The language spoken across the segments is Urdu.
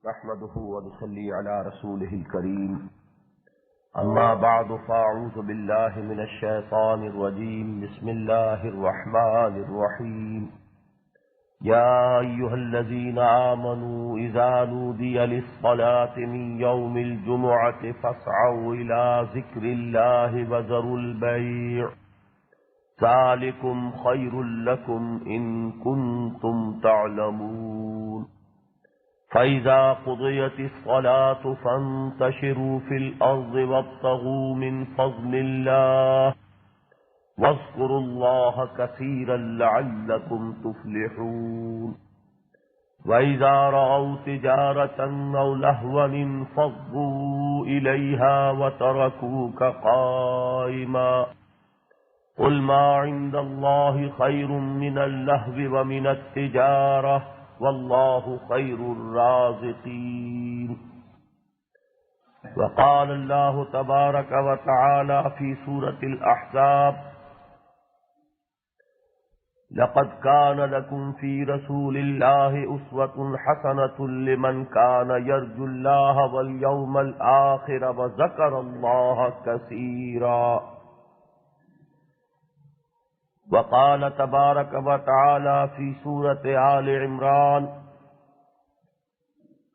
نحمده ونصلي على رسوله الكريم أما بعد فأعوذ بالله من الشيطان الرجيم بسم الله الرحمن الرحيم يا أيها الذين آمنوا إذا نودي للصلاة من يوم الجمعة فاسعوا إلى ذكر الله وذروا البيع ذلكم خير لكم إن كنتم تعلمون فإذا قضيت الصلاة فانتشروا في الأرض وابتغوا من فضل الله واذكروا الله كثيرا لعلكم تفلحون وإذا رأوا تجارة أو لهوا انفضوا إليها وتركوك قائما قل ما عند الله خير من اللهو ومن التجارة والله خير الرازقين وقال الله تبارك وتعالى في سورة الأحزاب لقد كان لكم في رسول الله أسوة حسنة لمن كان يرجو الله واليوم الآخر وذكر الله كثيرا وقال تبارك وتعالى في سورة آل عمران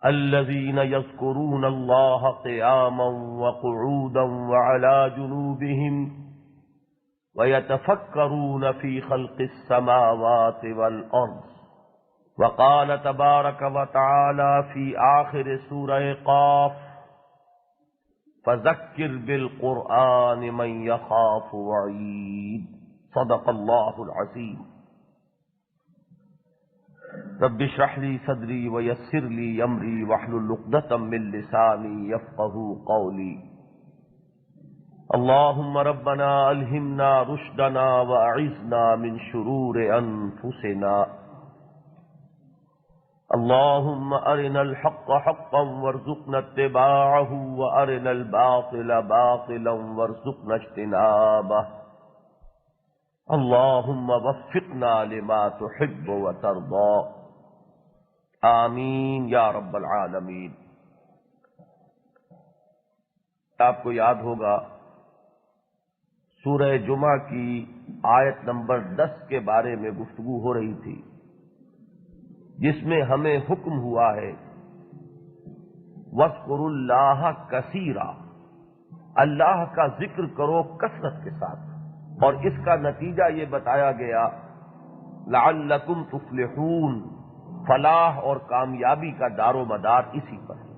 الذين يذكرون الله قياما وقعودا وعلى جنوبهم ويتفكرون في خلق السماوات والأرض وقال تبارك وتعالى في آخر سورة قاف فذكر بالقرآن من يخاف وعيد صدق الله العظيم رب اشرح لي صدري ويسر لي أمري واحلل عقدة من لساني يفقهوا قولي اللهم ربنا ألهمنا رشدنا وأعذنا من شرور أنفسنا اللهم أرنا الحق حقا وارزقنا اتباعه وأرنا الباطل باطلا وارزقنا اجتنابه اللهم وفقنا لما تحب وترضى آمین یا رب العالمین۔ آپ کو یاد ہوگا سورہ جمعہ کی آیت نمبر 10 کے بارے میں گفتگو ہو رہی تھی، جس میں ہمیں حکم ہوا ہے وَاذْكُرُوا اللَّهَ كَثِيرًا، اللہ کا ذکر کرو کثرت کے ساتھ، اور اس کا نتیجہ یہ بتایا گیا لعلکم تفلحون، فلاح اور کامیابی کا دار و مدار اسی پر ہے۔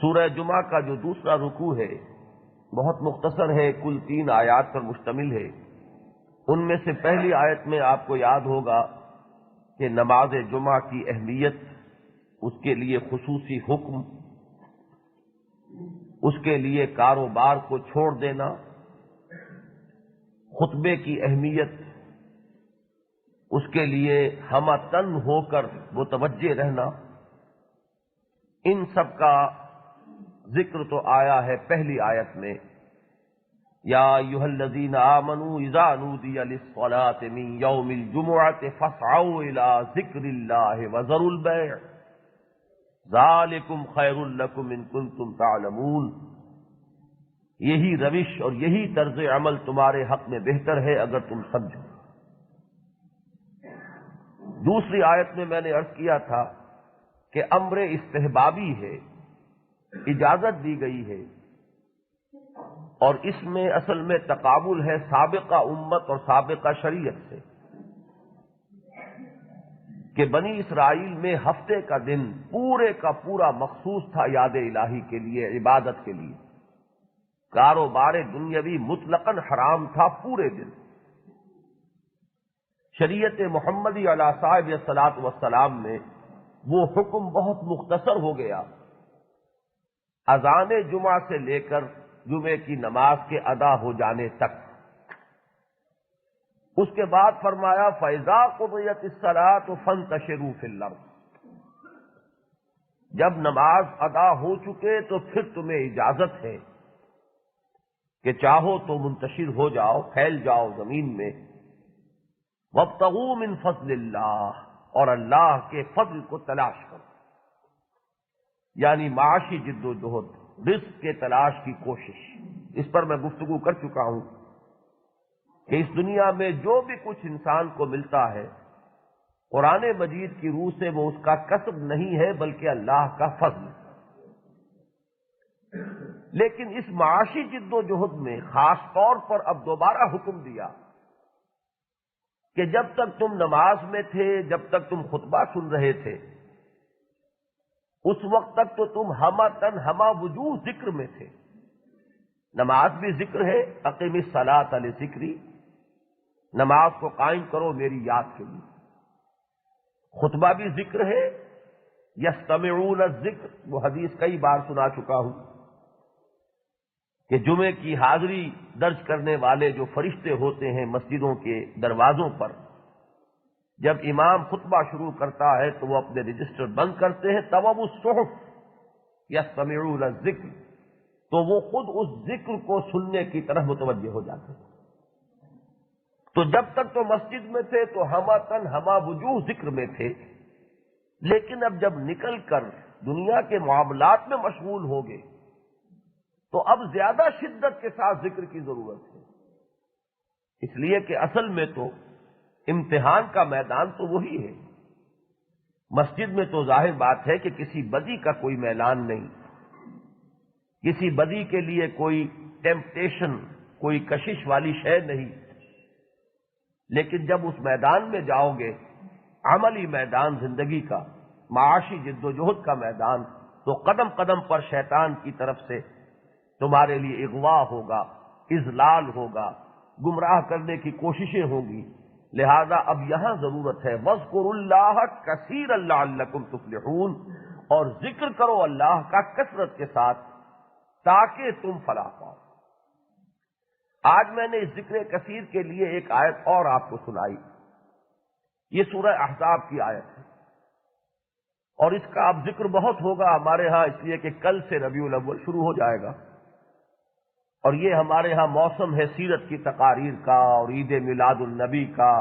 سورہ جمعہ کا جو دوسرا رکوع ہے بہت مختصر ہے، کل 3 آیات پر مشتمل ہے۔ ان میں سے پہلی آیت میں آپ کو یاد ہوگا کہ نماز جمعہ کی اہمیت، اس کے لیے خصوصی حکم، اس کے لیے کاروبار کو چھوڑ دینا، خطبے کی اہمیت، اس کے لیے ہمہ تن ہو کر متوجہ رہنا، ان سب کا ذکر تو آیا ہے پہلی آیت میں یا ایھا الذین آمنوا اذا نودی للصلاۃ من یوم الجمعۃ فاسعوا الی ذکر اللہ وذروا البیع ذالکم خیر لکم ان کنتم تعلمون۔ یہی روش اور یہی طرز عمل تمہارے حق میں بہتر ہے اگر تم سمجھو۔ دوسری آیت میں میں نے عرض کیا تھا کہ امر استحبابی ہے، اجازت دی گئی ہے، اور اس میں اصل میں تقابل ہے سابقہ امت اور سابقہ شریعت سے، کہ بنی اسرائیل میں ہفتے کا دن پورے کا پورا مخصوص تھا یاد الہی کے لیے، عبادت کے لیے۔ کاروبار دنیاوی مطلقاً حرام تھا پورے دن۔ شریعت محمدی علیہ صاحب الصلاۃ والسلام میں وہ حکم بہت مختصر ہو گیا، اذان جمعہ سے لے کر جمعے کی نماز کے ادا ہو جانے تک۔ اس کے بعد فرمایا فَإِذَا قُضِيَتِ الصَّلَاةُ فَانتَشِرُوا فِي الْأَرْضِ، جب نماز ادا ہو چکے تو پھر تمہیں اجازت ہے کہ چاہو تو منتشر ہو جاؤ، پھیل جاؤ زمین میں۔ وَابْتَغُوا مِن فَضْلِ اللَّهِ، اور اللہ کے فضل کو تلاش کرو۔ یعنی معاشی جد و جہد، رزق کے تلاش کی کوشش۔ اس پر میں گفتگو کر چکا ہوں کہ اس دنیا میں جو بھی کچھ انسان کو ملتا ہے قرآن مجید کی روح سے وہ اس کا کسب نہیں ہے بلکہ اللہ کا فضل ہے۔ لیکن اس معاشی جد و جہد میں خاص طور پر اب دوبارہ حکم دیا کہ جب تک تم نماز میں تھے، جب تک تم خطبہ سن رہے تھے، اس وقت تک تو تم ہمہ تن ہمہ وجوہ ذکر میں تھے۔ نماز بھی ذکر ہے، اقیم الصلاۃ لذکری، نماز کو قائم کرو میری یاد کے لیے۔ خطبہ بھی ذکر ہے، یستمعون الذکر، وہ حدیث کئی بار سنا چکا ہوں کہ جمعے کی حاضری درج کرنے والے جو فرشتے ہوتے ہیں مسجدوں کے دروازوں پر، جب امام خطبہ شروع کرتا ہے تو وہ اپنے رجسٹر بند کرتے ہیں، توب الصحف یستمعون الذکر، تو وہ خود اس ذکر کو سننے کی طرف متوجہ ہو جاتے ہیں۔ تو جب تک تو مسجد میں تھے تو ہمہ تن ہمہ وجوہ ذکر میں تھے، لیکن اب جب نکل کر دنیا کے معاملات میں مشغول ہو گئے تو اب زیادہ شدت کے ساتھ ذکر کی ضرورت ہے، اس لیے کہ اصل میں تو امتحان کا میدان تو وہی ہے۔ مسجد میں تو ظاہر بات ہے کہ کسی بدی کا کوئی میلان نہیں، کسی بدی کے لیے کوئی ٹیمپٹیشن، کوئی کشش والی شے نہیں، لیکن جب اس میدان میں جاؤ گے، عملی میدان زندگی کا، معاشی جد و جہد کا میدان، تو قدم قدم پر شیطان کی طرف سے تمہارے لیے اغوا ہوگا، اضلال ہوگا، گمراہ کرنے کی کوششیں ہوں گی۔ لہذا اب یہاں ضرورت ہے وَاذْكُرُوا اللَّهَ كَثِيرًا لَعَلَّكُمْ تُفْلِحُونَ، اور ذکر کرو اللہ کا کثرت کے ساتھ تاکہ تم فلاح پاؤ۔ آج میں نے اس ذکر کثیر کے لیے ایک آیت اور آپ کو سنائی، یہ سورہ احزاب کی آیت ہے، اور اس کا اب ذکر بہت ہوگا ہمارے ہاں، اس لیے کہ کل سے ربیع الاول شروع ہو جائے گا، اور یہ ہمارے ہاں موسم ہے سیرت کی تقاریر کا اور عید میلاد النبی کا،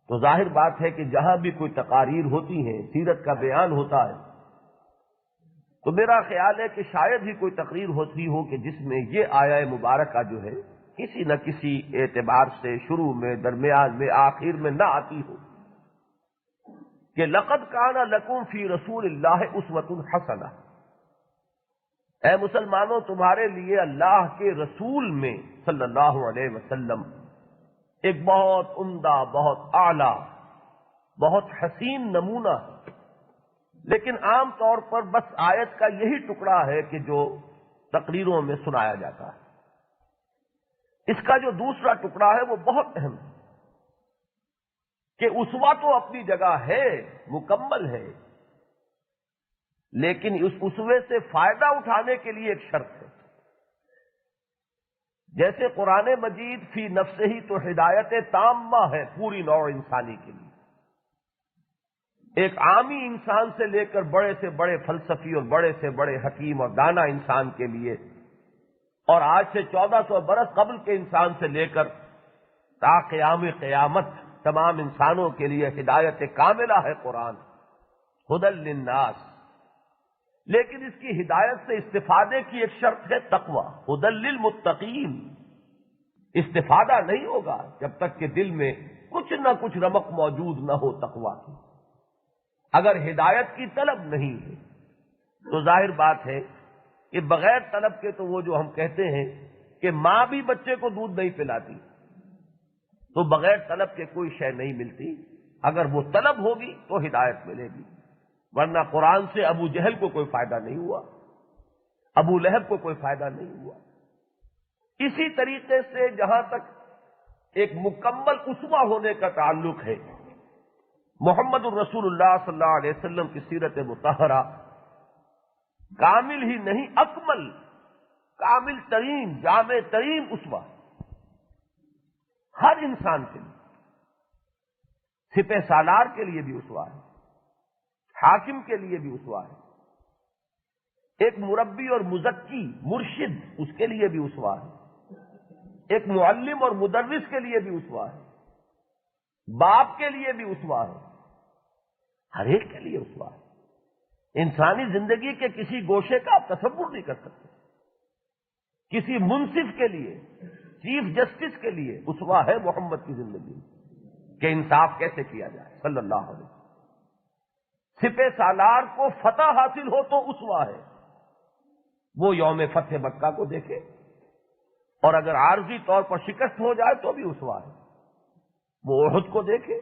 تو ظاہر بات ہے کہ جہاں بھی کوئی تقاریر ہوتی ہیں، سیرت کا بیان ہوتا ہے، تو میرا خیال ہے کہ شاید ہی کوئی تقریر ہوتی ہو کہ جس میں یہ آیہ مبارکہ جو ہے کسی نہ کسی اعتبار سے شروع میں، درمیان میں، آخر میں نہ آتی ہو، کہ لقد کان لکم فی رسول اللہ اسوۃ حسنہ، اے مسلمانوں تمہارے لیے اللہ کے رسول میں صلی اللہ علیہ وسلم ایک بہت عمدہ، بہت اعلیٰ، بہت حسین نمونہ ہے۔ لیکن عام طور پر بس آیت کا یہی ٹکڑا ہے کہ جو تقریروں میں سنایا جاتا ہے۔ اس کا جو دوسرا ٹکڑا ہے وہ بہت اہم ہے کہ اسوہ تو اپنی جگہ ہے، مکمل ہے، لیکن اس اسوے سے فائدہ اٹھانے کے لیے ایک شرط ہے۔ جیسے قرآن مجید فی نفسہ ہی تو ہدایت تامہ ہے پوری نوع انسانی کے لیے، ایک عامی انسان سے لے کر بڑے سے بڑے فلسفی اور بڑے سے بڑے حکیم اور دانا انسان کے لیے، اور آج سے 1400 برس قبل کے انسان سے لے کر تا قیام قیامت تمام انسانوں کے لیے ہدایت کاملہ ہے قرآن، ہدی للناس۔ لیکن اس کی ہدایت سے استفادے کی ایک شرط ہے تقوی، ہدی للمتقین۔ استفادہ نہیں ہوگا جب تک کہ دل میں کچھ نہ کچھ رمق موجود نہ ہو تقوی کی۔ اگر ہدایت کی طلب نہیں ہے تو ظاہر بات ہے کہ بغیر طلب کے تو وہ جو ہم کہتے ہیں کہ ماں بھی بچے کو دودھ نہیں پلاتی، تو بغیر طلب کے کوئی شے نہیں ملتی، اگر وہ طلب ہوگی تو ہدایت ملے گی، ورنہ قرآن سے ابو جہل کو کوئی فائدہ نہیں ہوا، ابو لہب کو کوئی فائدہ نہیں ہوا۔ اسی طریقے سے جہاں تک ایک مکمل اسوہ ہونے کا تعلق ہے، محمد الرسول اللہ صلی اللہ علیہ وسلم کی سیرت مطہرہ کامل ہی نہیں، اکمل، کامل ترین، جامع ترین اسوہ ہر انسان کے لیے، سپہ سالار کے لیے بھی اسوہ ہے، حاکم کے لیے بھی اسوہ ہے، ایک مربی اور مزکی مرشد اس کے لیے بھی اسوہ ہے، ایک معلم اور مدرس کے لیے بھی اسوہ ہے، باپ کے لیے بھی اسوہ ہے، ہر ایک کے لیے اسوہ ہے۔ انسانی زندگی کے کسی گوشے کا آپ تصور نہیں کر سکتے. کسی منصف کے لیے، چیف جسٹس کے لیے اسوہ ہے محمد کی زندگی کہ انصاف کیسے کیا جائے صلی اللہ علیہ وسلم. سپہ سالار کو فتح حاصل ہو تو اسوہ ہے. وہ یوم فتح مکہ کو دیکھے، اور اگر عارضی طور پر شکست ہو جائے تو بھی اسوہ ہے. وہ احد کو دیکھے،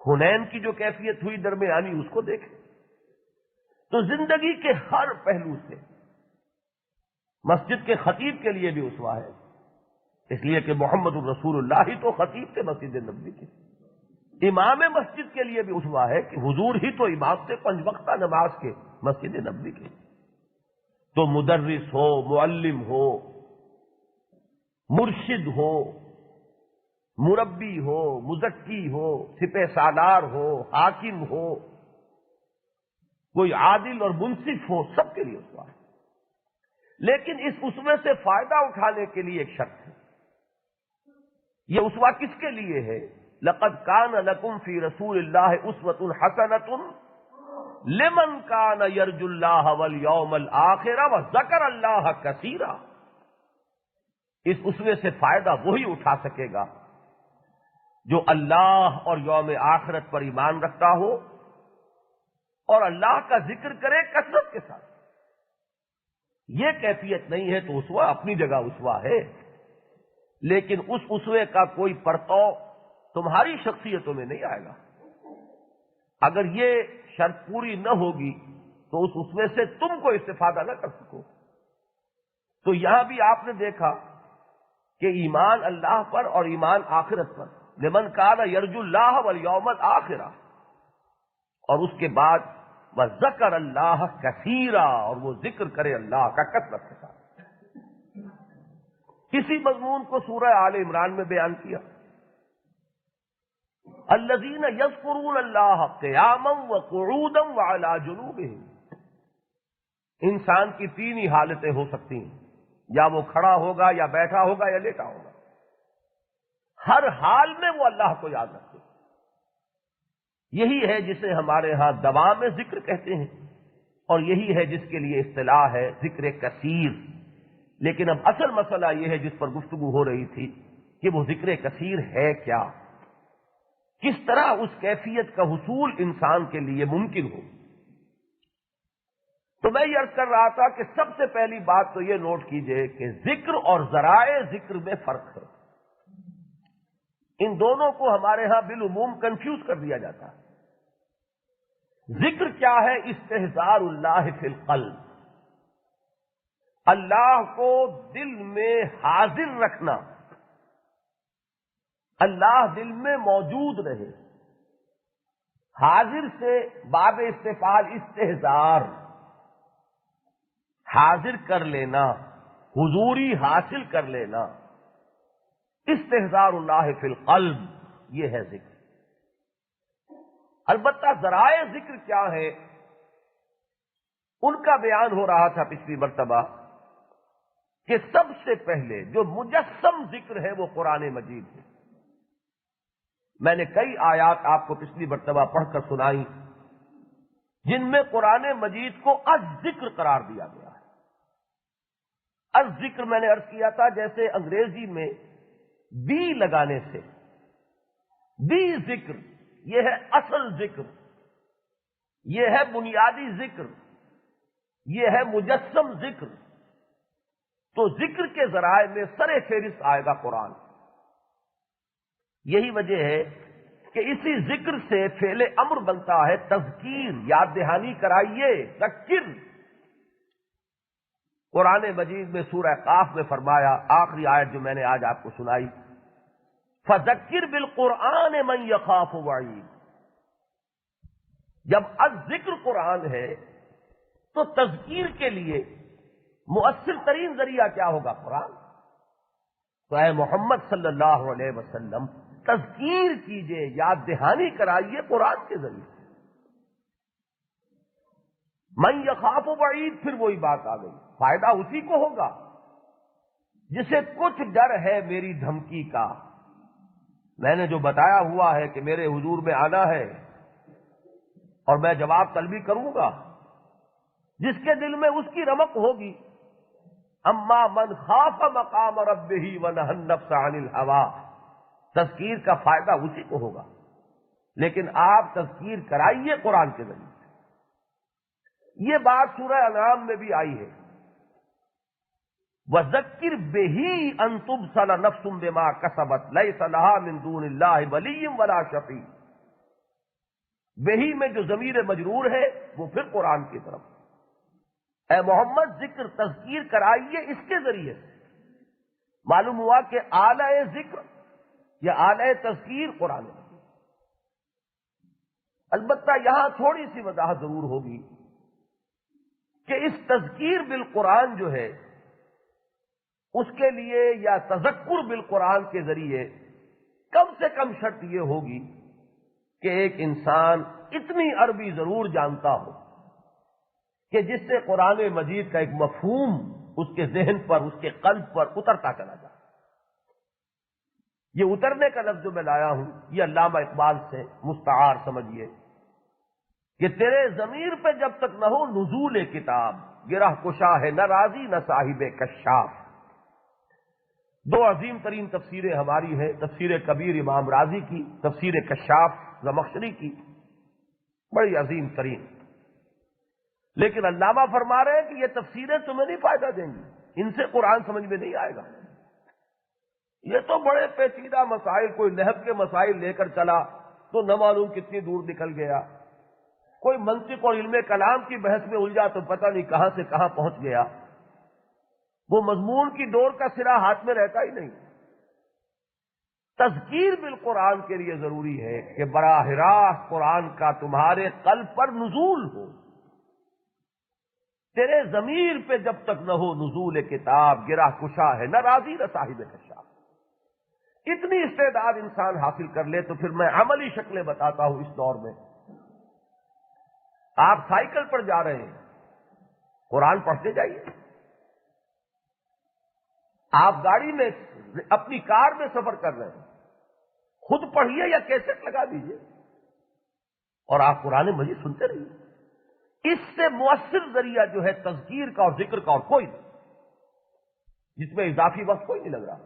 حنین کی جو کیفیت ہوئی درمیانی اس کو دیکھے. تو زندگی کے ہر پہلو سے مسجد کے خطیب کے لیے بھی اسوہ ہے، اس لیے کہ محمد الرسول اللہ ہی تو خطیب تھے مسجد نبوی کے. امام مسجد کے لیے بھی اسوہ ہے کہ حضور ہی تو امام تھے 5 وقتہ نماز کے مسجد نبوی کے. تو مدرس ہو، معلم ہو، مرشد ہو، مربی ہو، مزکی ہو، سپہ سالار ہو، حاکم ہو، کوئی عادل اور منصف ہو، سب کے لیے اسوہ ہے. لیکن اس اسوے سے فائدہ اٹھانے کے لیے ایک شرط ہے. یہ اسوہ کس کے لیے ہے؟ لقد کان لکم فی رسول اللہ اسوۃ حسنۃ لمن کان یرجو اللہ والیوم الآخر وذکر اللہ کثیرا. اس اسوے سے فائدہ وہی اٹھا سکے گا جو اللہ اور یوم آخرت پر ایمان رکھتا ہو اور اللہ کا ذکر کرے کثرت کے ساتھ. یہ کیفیت نہیں ہے تو اسوہ اپنی جگہ اسوہ ہے، لیکن اس اسوے کا کوئی پرتو تمہاری شخصیتوں میں نہیں آئے گا. اگر یہ شرط پوری نہ ہوگی تو اس اسوے سے تم کو استفادہ نہ کر سکو. تو یہاں بھی آپ نے دیکھا کہ ایمان اللہ پر اور ایمان آخرت پر، لمن کان یرجو اللہ والیوم الآخر، اور اس کے بعد وذکر اللہ کثیرا، اور وہ ذکر کرے اللہ کا کثرت کے ساتھ. کسی مضمون کو سورہ آل عمران میں بیان کیا، الذین یذکرون اللہ قیاما وقعودا وعلی جنوبہم. انسان کی 3 ہی حالتیں ہو سکتی ہیں، یا وہ کھڑا ہوگا، یا بیٹھا ہوگا، یا لیٹا ہوگا. ہر حال میں وہ اللہ کو یاد رکھے. یہی ہے جسے ہمارے ہاں دوام ذکر کہتے ہیں، اور یہی ہے جس کے لیے اصطلاح ہے ذکر کثیر. لیکن اب اصل مسئلہ یہ ہے جس پر گفتگو ہو رہی تھی کہ وہ ذکر کثیر ہے کیا، کس طرح اس کیفیت کا حصول انسان کے لیے ممکن ہو. تو میں یہ عرض کر رہا تھا کہ سب سے پہلی بات تو یہ نوٹ کیجئے کہ ذکر اور ذرائع ذکر میں فرق ہے. ان دونوں کو ہمارے ہاں بالعموم کنفیوز کر دیا جاتا ہے. ذکر کیا ہے؟ استحضار اللہ فی القلب، اللہ کو دل میں حاضر رکھنا، اللہ دل میں موجود رہے. حاضر سے باب استفعال استحضار، حاضر کر لینا، حضوری حاصل کر لینا. استحضار اللہ فی القلب، یہ ہے ذکر. البتہ ذرائع ذکر کیا ہے ان کا بیان ہو رہا تھا پچھلی مرتبہ کہ سب سے پہلے جو مجسم ذکر ہے وہ قرآن مجید ہے. میں نے کئی آیات آپ کو پچھلی مرتبہ پڑھ کر سنائی جن میں قرآن مجید کو الذکر قرار دیا گیا ہے. الذکر میں نے عرض کیا تھا جیسے انگریزی میں بی لگانے سے، بی ذکر، یہ ہے اصل ذکر، یہ ہے بنیادی ذکر، یہ ہے مجسم ذکر. تو ذکر کے ذرائع میں سر فہرست آئے گا قرآن. یہی وجہ ہے کہ اسی ذکر سے فعل امر بنتا ہے تذکیر، یاد دہانی کرائیے، ذکر. قرآن مجید میں سورہ قاف میں فرمایا، آخری آیت جو میں نے آج آپ کو سنائی، فذکر بالقرآن من یخاف وعید. جب الذکر قرآن ہے تو تذکیر کے لیے مؤثر ترین ذریعہ کیا ہوگا؟ قرآن. تو اے محمد صلی اللہ علیہ وسلم تذکیر کیجئے، یاد دہانی کرائیے قرآن کے ذریعے. من یخاف وعید، پھر وہی بات آ گئی، فائدہ اسی کو ہوگا جسے کچھ ڈر ہے میری دھمکی کا. میں نے جو بتایا ہوا ہے کہ میرے حضور میں آنا ہے اور میں جواب طلبی کروں گا، جس کے دل میں اس کی رمق ہوگی، اما من خاف مقام ربہ ونہى النفس عن الہوى، تذکیر کا فائدہ اسی کو ہوگا۔ لیکن آپ تذکیر کرائیے قرآن کے ذریعے سے۔ یہ بات سورہ انعام میں بھی آئی ہے، وَذَكِّرْ بِهِ أَن تُبْصَلَ نَفْسٌ بِمَا كَسَبَتْ لَيْسَ لَهَا مِن دُونِ اللَّهِ وَلِيٌّ وَلَا شَفِيعٌ۔ بہی میں جو ضمیر مجرور ہے وہ پھر قرآن کی طرف، اے محمد ذکر تذکیر کرائیے اس کے ذریعے سے۔ معلوم ہوا کہ آلہ ذکر یا آلہ تذکیر قرآن ہے۔ البتہ یہاں تھوڑی سی وضاحت ضرور ہوگی کہ اس تذکیر بالقرآن جو ہے اس کے لیے یا تذکر بالقرآن کے ذریعے کم سے کم شرط یہ ہوگی کہ ایک انسان اتنی عربی ضرور جانتا ہو کہ جس سے قرآن مجید کا ایک مفہوم اس کے ذہن پر، اس کے قلب پر اترتا چلا جائے۔ یہ اترنے کا لفظ جو میں لایا ہوں یہ علامہ اقبال سے مستعار سمجھیے کہ تیرے ضمیر پہ جب تک نہ ہو نزول کتاب، گرہ کشا ہے نہ راضی نہ صاحب کشاف۔ دو عظیم ترین تفسیریں ہماری ہیں، تفسیر کبیر امام راضی کی، تفسیر کشاف زمخشری کی، بڑی عظیم ترین۔ لیکن علامہ فرما رہے ہیں کہ یہ تفسیریں تمہیں نہیں فائدہ دیں گی، ان سے قرآن سمجھ میں نہیں آئے گا۔ یہ تو بڑے پیچیدہ مسائل، کوئی نحو کے مسائل لے کر چلا تو نہ معلوم کتنی دور نکل گیا، کوئی منطق اور علم کلام کی بحث میں الجھا تو پتہ نہیں کہاں سے کہاں پہنچ گیا۔ وہ مضمون کی ڈور کا سرا ہاتھ میں رہتا ہی نہیں۔ تذکیر بالقرآن کے لیے ضروری ہے کہ براہ راست قرآن کا تمہارے قلب پر نزول ہو۔ تیرے ضمیر پہ جب تک نہ ہو نزول کتاب، گرہ کشا ہے نہ راضی نہ صاحب کشاف۔ اتنی استعداد انسان حاصل کر لے تو پھر میں عملی شکلیں بتاتا ہوں۔ اس دور میں آپ سائیکل پر جا رہے ہیں، قرآن پڑھتے جائیے۔ آپ گاڑی میں، اپنی کار میں سفر کر رہے ہیں، خود پڑھیے یا کیسٹ لگا دیجیے اور آپ قرآن مجید سنتے رہیے۔ اس سے مؤثر ذریعہ جو ہے تذکیر کا اور ذکر کا اور کوئی نہیں، جس میں اضافی وقت کوئی نہیں لگ رہا۔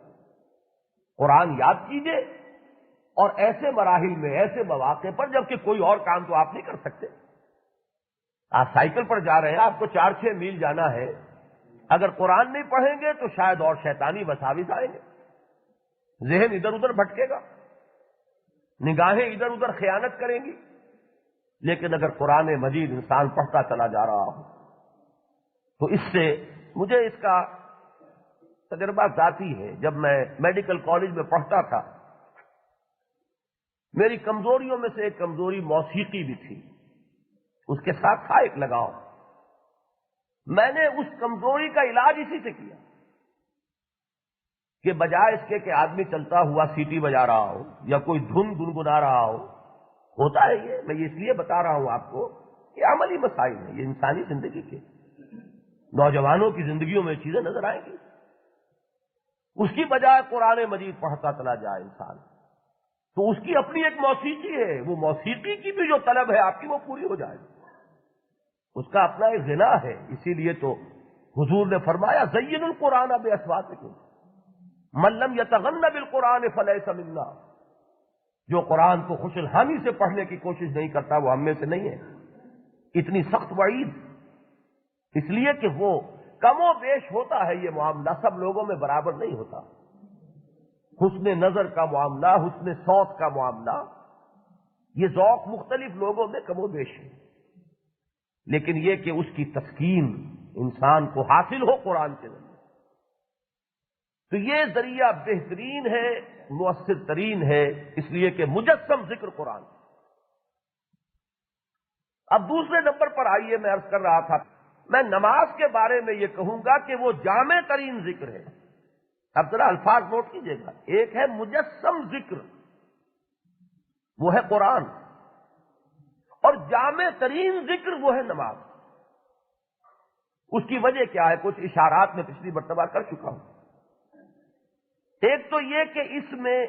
قرآن یاد کیجیے اور ایسے مراحل میں، ایسے مواقع پر جبکہ کوئی اور کام تو آپ نہیں کر سکتے۔ آپ سائیکل پر جا رہے ہیں، آپ کو 4-6 میل جانا ہے، اگر قرآن نہیں پڑھیں گے تو شاید اور شیطانی وساوس آئیں گے، ذہن ادھر ادھر بھٹکے گا، نگاہیں ادھر ادھر خیانت کریں گی۔ لیکن اگر قرآن مجید انسان پڑھتا چلا جا رہا ہو تو اس سے مجھے اس کا تجربہ ذاتی ہے۔ جب میں میڈیکل کالج میں پڑھتا تھا، میری کمزوریوں میں سے ایک کمزوری موسیقی بھی تھی، اس کے ساتھ تھا ایک لگاؤ۔ میں نے اس کمزوری کا علاج اسی سے کیا کہ بجائے اس کے کہ آدمی چلتا ہوا سیٹی بجا رہا ہو یا کوئی دھن گنگنا رہا ہو، ہوتا ہے یہ، میں یہ اس لیے بتا رہا ہوں آپ کو کہ عملی مسائل ہیں یہ انسانی زندگی کے، نوجوانوں کی زندگیوں میں چیزیں نظر آئیں گی۔ اس کی بجائے قرآن مجید پڑھتا چلا جائے انسان تو اس کی اپنی ایک موسیقی ہے، وہ موسیقی کی بھی جو طلب ہے آپ کی وہ پوری ہو جائے گی، اس کا اپنا ایک غنا ہے۔ اسی لیے تو حضور نے فرمایا زین القرآن باصواتکم من لم یتغن بالقرآن فلیس منا، جو قرآن کو خوش الحامی سے پڑھنے کی کوشش نہیں کرتا وہ ہم میں سے نہیں ہے۔ اتنی سخت وعید، اس لیے کہ وہ کم و بیش ہوتا ہے، یہ معاملہ سب لوگوں میں برابر نہیں ہوتا۔ حسن نظر کا معاملہ، حسن صوت کا معاملہ، یہ ذوق مختلف لوگوں میں کم و بیش ہے، لیکن یہ کہ اس کی تسکین انسان کو حاصل ہو قرآن کے ذریعے، تو یہ ذریعہ بہترین ہے، مؤثر ترین ہے، اس لیے کہ مجسم ذکر قرآن۔ اب دوسرے نمبر پر آئیے، میں عرض کر رہا تھا میں نماز کے بارے میں یہ کہوں گا کہ وہ جامع ترین ذکر ہے۔ اب ذرا الفاظ نوٹ کیجیے گا، ایک ہے مجسم ذکر، وہ ہے قرآن، اور جامع ترین ذکر وہ ہے نماز۔ اس کی وجہ کیا ہے؟ کچھ اشارات میں پچھلی مرتبہ کر چکا ہوں۔ ایک تو یہ کہ اس میں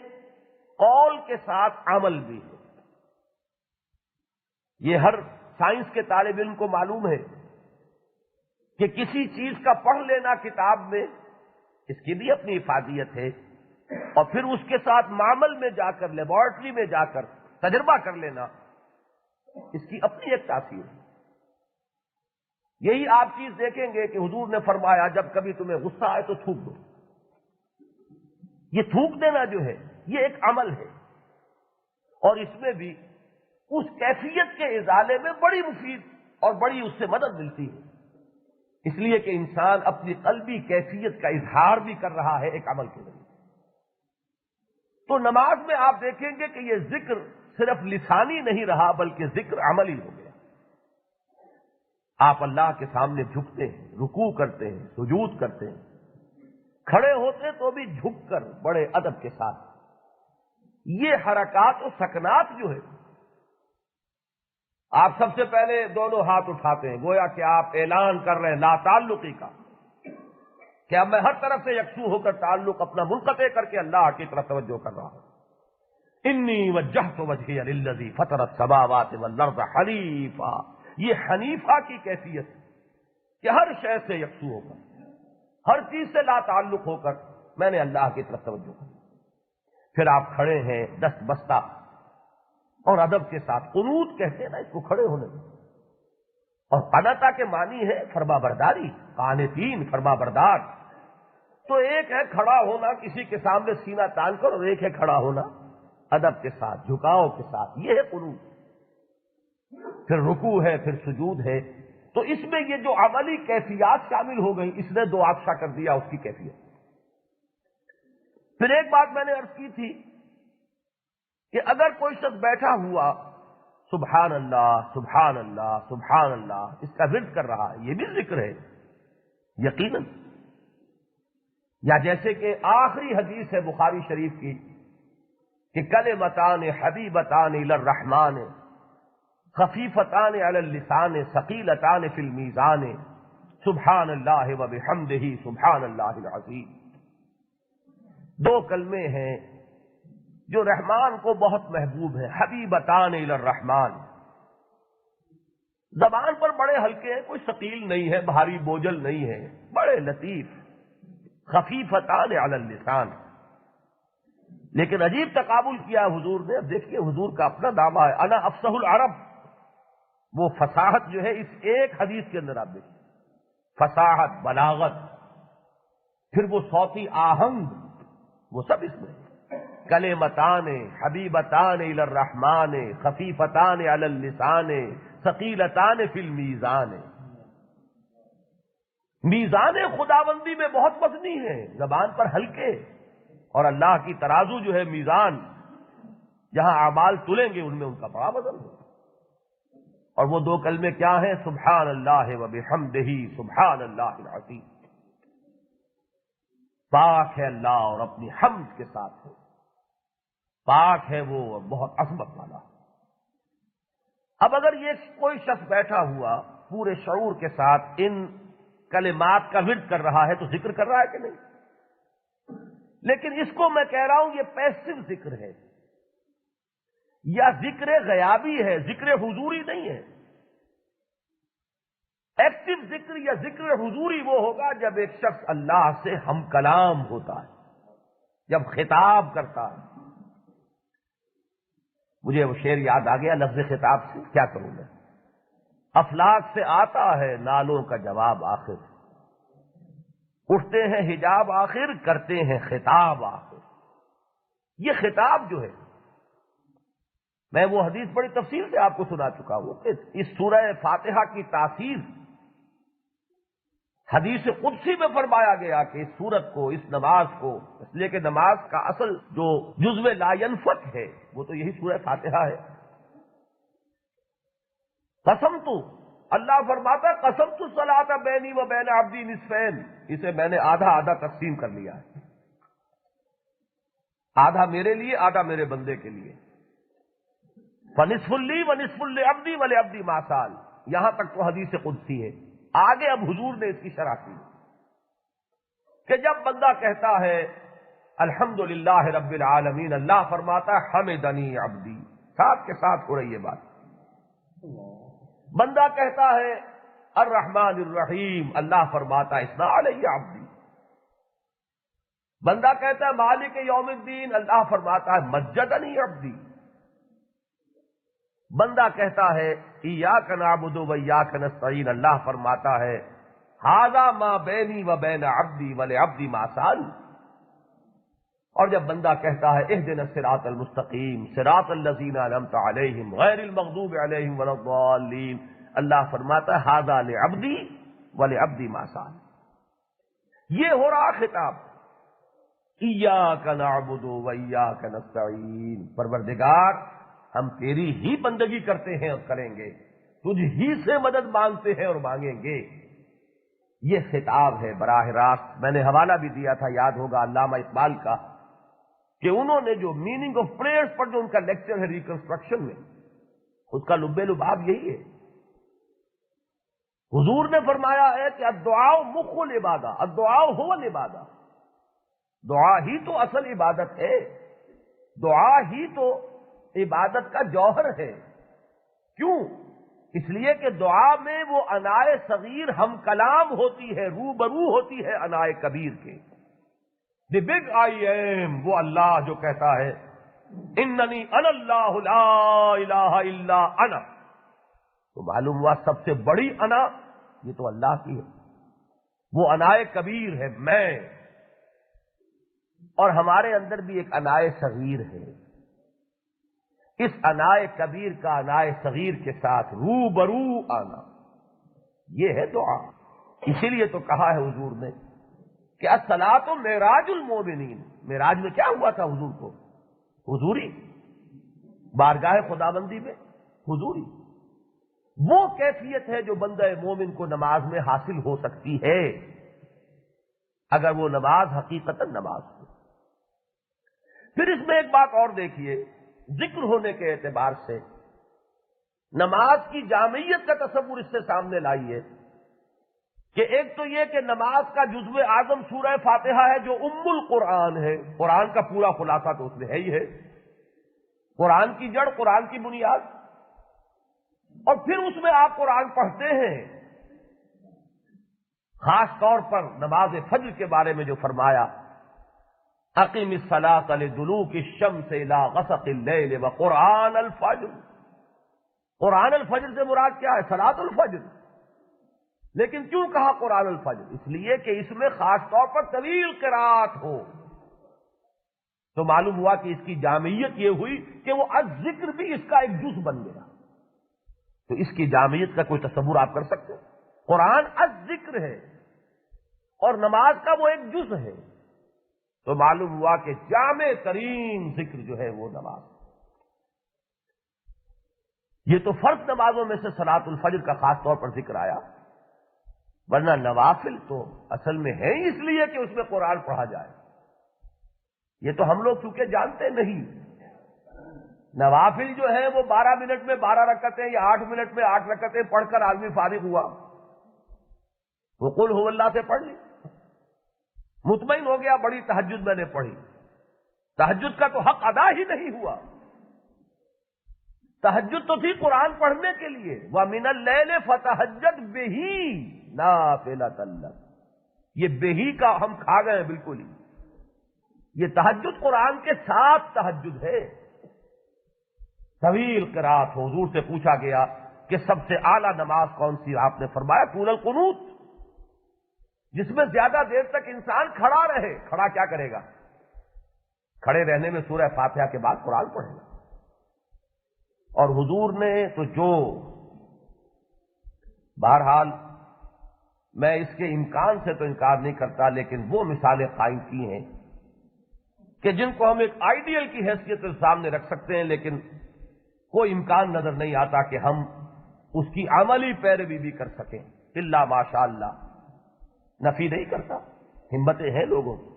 قول کے ساتھ عمل بھی ہے، یہ ہر سائنس کے طالب علم کو معلوم ہے کہ کسی چیز کا پڑھ لینا کتاب میں اس کی بھی اپنی افادیت ہے، اور پھر اس کے ساتھ معمل میں جا کر، لیبارٹری میں جا کر تجربہ کر لینا، اس کی اپنی ایک تاثیر ہے۔ یہی آپ چیز دیکھیں گے کہ حضور نے فرمایا جب کبھی تمہیں غصہ آئے تو تھوک دو۔ یہ تھوک دینا جو ہے یہ ایک عمل ہے، اور اس میں بھی اس کیفیت کے ازالے میں بڑی مفید اور بڑی اس سے مدد ملتی ہے، اس لیے کہ انسان اپنی قلبی کیفیت کا اظہار بھی کر رہا ہے ایک عمل کے ذریعے۔ تو نماز میں آپ دیکھیں گے کہ یہ ذکر صرف لسانی نہیں رہا بلکہ ذکر عملی ہو گیا۔ آپ اللہ کے سامنے جھکتے ہیں، رکوع کرتے ہیں، سجود کرتے ہیں، کھڑے ہوتے تو بھی جھک کر بڑے ادب کے ساتھ۔ یہ حرکات و سکنات جو ہے، آپ سب سے پہلے دونوں ہاتھ اٹھاتے ہیں، گویا کہ آپ اعلان کر رہے ہیں لا تعلقی کا، کہ اب میں ہر طرف سے یکسو ہو کر تعلق اپنا منقطع کر کے اللہ کی طرف توجہ کر رہا ہوں۔ انی وجہت وجہی للذی فطر السماوات والارض حنیفا، یہ حنیفہ کی کیفیت ہے کہ ہر شے سے یکسو ہو کر، ہر چیز سے لا تعلق ہو کر میں نے اللہ کی طرف توجہ کی۔ پھر آپ کھڑے ہیں دست بستہ اور ادب کے ساتھ، قنوت کہتے ہیں نا اس کو، کھڑے ہونے میں، اور قنتا کے معنی ہے فرما برداری، قانتین فرما بردار۔ تو ایک ہے کھڑا ہونا کسی کے سامنے سینہ تان کر، اور ایک ہے کھڑا ہونا ادب کے ساتھ، جھکاؤ کے ساتھ، یہ ہے قنوت۔ پھر رکوع ہے، پھر سجود ہے، تو اس میں یہ جو عملی کیفیات شامل ہو گئی، اس نے دو آفشا کر دیا اس کی کیفیت۔ پھر ایک بات میں نے عرض کی تھی کہ اگر کوئی شخص بیٹھا ہوا سبحان اللہ سبحان اللہ سبحان اللہ اس کا ورد کر رہا ہے، یہ بھی ذکر ہے یقیناً، یا جیسے کہ آخری حدیث ہے بخاری شریف کی کہ کلمتان حبیبتان الی الرحمن خفیفتان علی اللسان ثقیلتان فی المیزان سبحان اللہ وبحمدہ سبحان اللہ العظیم۔ دو کلمے ہیں جو رحمان کو بہت محبوب ہیں، حبیبتان الی الرحمن، زبان پر بڑے ہلکے ہیں، کوئی ثقیل نہیں ہے، بھاری بوجھل نہیں ہے، بڑے لطیف، خفیفتان علی اللسان۔ لیکن عجیب تقابل کیا حضور نے۔ اب دیکھیے حضور کا اپنا دعویٰ ہے انا افصح العرب، وہ فصاحت جو ہے اس ایک حدیث کے اندر آپ دیکھیں، فصاحت، بلاغت، پھر وہ صوتی آہنگ، وہ سب اس میں۔ کلمتان حبیبتان الی الرحمن خفیفتان علی اللسان ثقیلتان فی المیزان۔ میزان خداوندی میں بہت وزنی ہے، زبان پر ہلکے، اور اللہ کی ترازو جو ہے میزان، جہاں اعمال تلیں گے ان میں ان کا بڑا وزن ہے۔ اور وہ دو کلمے کیا ہیں؟ سبحان اللہ وبحمدہ سبحان اللہ العظیم۔ پاک ہے اللہ اور اپنی حمد کے ساتھ ہے، پاک ہے وہ اور بہت عظمت والا۔ اب اگر یہ کوئی شخص بیٹھا ہوا پورے شعور کے ساتھ ان کلمات کا ورد کر رہا ہے تو ذکر کر رہا ہے کہ نہیں؟ لیکن اس کو میں کہہ رہا ہوں یہ پیسو ذکر ہے، یا ذکر غیابی ہے، ذکر حضوری نہیں ہے۔ ایکٹیو ذکر یا ذکر حضوری وہ ہوگا جب ایک شخص اللہ سے ہم کلام ہوتا ہے، جب خطاب کرتا ہے۔ مجھے وہ شعر یاد آ گیا لفظ خطاب سے، کیا کروں میں، افلاک سے آتا ہے نالوں کا جواب آخر، اٹھتے ہیں حجاب آخر، کرتے ہیں خطاب آخر۔ یہ خطاب جو ہے، میں وہ حدیث بڑی تفصیل سے آپ کو سنا چکا ہوں کہ اس سورہ فاتحہ کی تاثیر حدیث قدسی میں فرمایا گیا کہ اس سورت کو، اس نماز کو، اس لیے کہ نماز کا اصل جو جزو لا ينفك ہے وہ تو یہی سورہ فاتحہ ہے۔ قسمت، اللہ فرماتا قسمت الصلاۃ بینی و بین عبدی نصفین، اسے میں نے آدھا آدھا تقسیم کر لیا ہے، آدھا میرے لیے آدھا میرے بندے کے لیے۔ فنصف لی ونصف لعبدی ولعبدی ما سال، یہاں تک تو حدیث قدسی ہے۔ آگے اب حضور نے اس کی شرح کی کہ جب بندہ کہتا ہے الحمدللہ رب العالمین، اللہ فرماتا ہے حمدنی عبدی، ساتھ کے ساتھ ہو رہی ہے بات۔ بندہ کہتا ہے الرحمن الرحیم، اللہ فرماتا ہے اثنا علی عبدی. بندہ کہتا ہے مالک یوم الدین، اللہ فرماتا ہے مجدنی عبدی. بندہ کہتا ہے ایاک نعبد و ایاک نستعین، اللہ فرماتا ہے ھذا ما بینی و بین عبدی ولعبدی ما سأل. اور جب بندہ کہتا ہے اہدنا الصراط المستقیم صراط الذین انعمت علیہم غیر المغضوب علیہم ولا الضالین، اللہ فرماتا ہے ھذا لعبدی ولعبدی ما سأل. یہ ہو رہا خطاب ایاک نعبد و ایاک نستعین، پروردگار ہم تیری ہی بندگی کرتے ہیں اور کریں گے، تجھ ہی سے مدد مانگتے ہیں اور مانگیں گے. یہ خطاب ہے براہ راست. میں نے حوالہ بھی دیا تھا، یاد ہوگا علامہ اقبال کا، کہ انہوں نے جو میننگ آف پریئرز پر جو ان کا لیکچر ہے ریکنسٹرکشن میں، اس کا لب لباب یہی ہے. حضور نے فرمایا ہے کہ الدعاء مخ العبادہ، الدعاء هو العبادہ. دعا ہی تو اصل عبادت ہے، دعا ہی تو عبادت کا جوہر ہے. کیوں؟ اس لیے کہ دعا میں وہ انائے صغیر ہم کلام ہوتی ہے، روبرو ہوتی ہے انائے کبیر کے. دی بگ آئی ایم، وہ اللہ جو کہتا ہے اننی انا اللہ لا الہ الا انا. تو معلوم ہوا سب سے بڑی انا یہ تو اللہ کی ہے، وہ انائے کبیر ہے میں. اور ہمارے اندر بھی ایک انائے صغیر ہے. اس انائے کبیر کا انائے صغیر کے ساتھ روبرو آنا، یہ ہے دعا. اسی لیے تو کہا ہے حضور نے کہ الصلاۃ معراج المومنین. معراج میں کیا ہوا تھا حضور کو؟ حضوری، بارگاہ خداوندی میں حضوری. وہ کیفیت ہے جو بندہ مومن کو نماز میں حاصل ہو سکتی ہے اگر وہ نماز حقیقتاً نماز ہو. پھر اس میں ایک بات اور دیکھیے، ذکر ہونے کے اعتبار سے نماز کی جامعیت کا تصور اس سے سامنے لائیے کہ ایک تو یہ کہ نماز کا جزو اعظم سورہ فاتحہ ہے جو ام القرآن ہے. قرآن کا پورا خلاصہ تو اس میں ہے ہی ہے، قرآن کی جڑ، قرآن کی بنیاد. اور پھر اس میں آپ قرآن پڑھتے ہیں. خاص طور پر نماز فجر کے بارے میں جو فرمایا اقیم الصلاۃ لدلوک الشمس الی غسق اللیل وقرآن الفجر. قرآن الفجر سے مراد کیا ہے؟ صلاۃ الفجر. لیکن کیوں کہا قرآن الفجر؟ اس لیے کہ اس میں خاص طور پر طویل قرات ہو. تو معلوم ہوا کہ اس کی جامعیت یہ ہوئی کہ وہ الذکر بھی اس کا ایک جز بن گیا. تو اس کی جامعیت کا کوئی تصور آپ کر سکتے ہیں؟ قرآن الذکر ہے اور نماز کا وہ ایک جز ہے. تو معلوم ہوا کہ جامع ترین ذکر جو ہے وہ نماز. یہ تو فرض نمازوں میں سے صلاۃ الفجر کا خاص طور پر ذکر آیا، ورنہ نوافل تو اصل میں ہے اس لیے کہ اس میں قرآن پڑھا جائے. یہ تو ہم لوگ چونکہ جانتے نہیں. نوافل جو ہے وہ 12 منٹ میں 12 رکعتیں یا 8 منٹ میں 8 رکعتیں پڑھ کر آدمی فارغ ہوا، وہ قل هو اللہ سے پڑھ لی، مطمئن ہو گیا بڑی تہجد میں نے پڑھی. تہجد کا تو حق ادا ہی نہیں ہوا. تہجد تو تھی قرآن پڑھنے کے لیے. وَمِنَ اللَّيْلِ فَتَهَجَّدْ بِهِ نَافِلَةً لَكَ. یہ بہی کا ہم کھا گئے بالکل ہی. یہ تہجد قرآن کے ساتھ تہجد ہے. طویل قرات. حضور سے پوچھا گیا کہ سب سے اعلیٰ نماز کون سی؟ آپ نے فرمایا طول القنوت، جس میں زیادہ دیر تک انسان کھڑا رہے. کھڑا کیا کرے گا؟ کھڑے رہنے میں سورہ فاتحہ کے بعد قرآن پڑھے گا. اور حضور نے تو جو بہرحال میں اس کے امکان سے تو انکار نہیں کرتا، لیکن وہ مثالیں قائم کی ہیں کہ جن کو ہم ایک آئیڈیل کی حیثیت سے سامنے رکھ سکتے ہیں، لیکن کوئی امکان نظر نہیں آتا کہ ہم اس کی عملی پیروی بھی کر سکیں. الا ماشاء اللہ. نفی نہیں کرتا، ہمتیں ہیں لوگوں کی.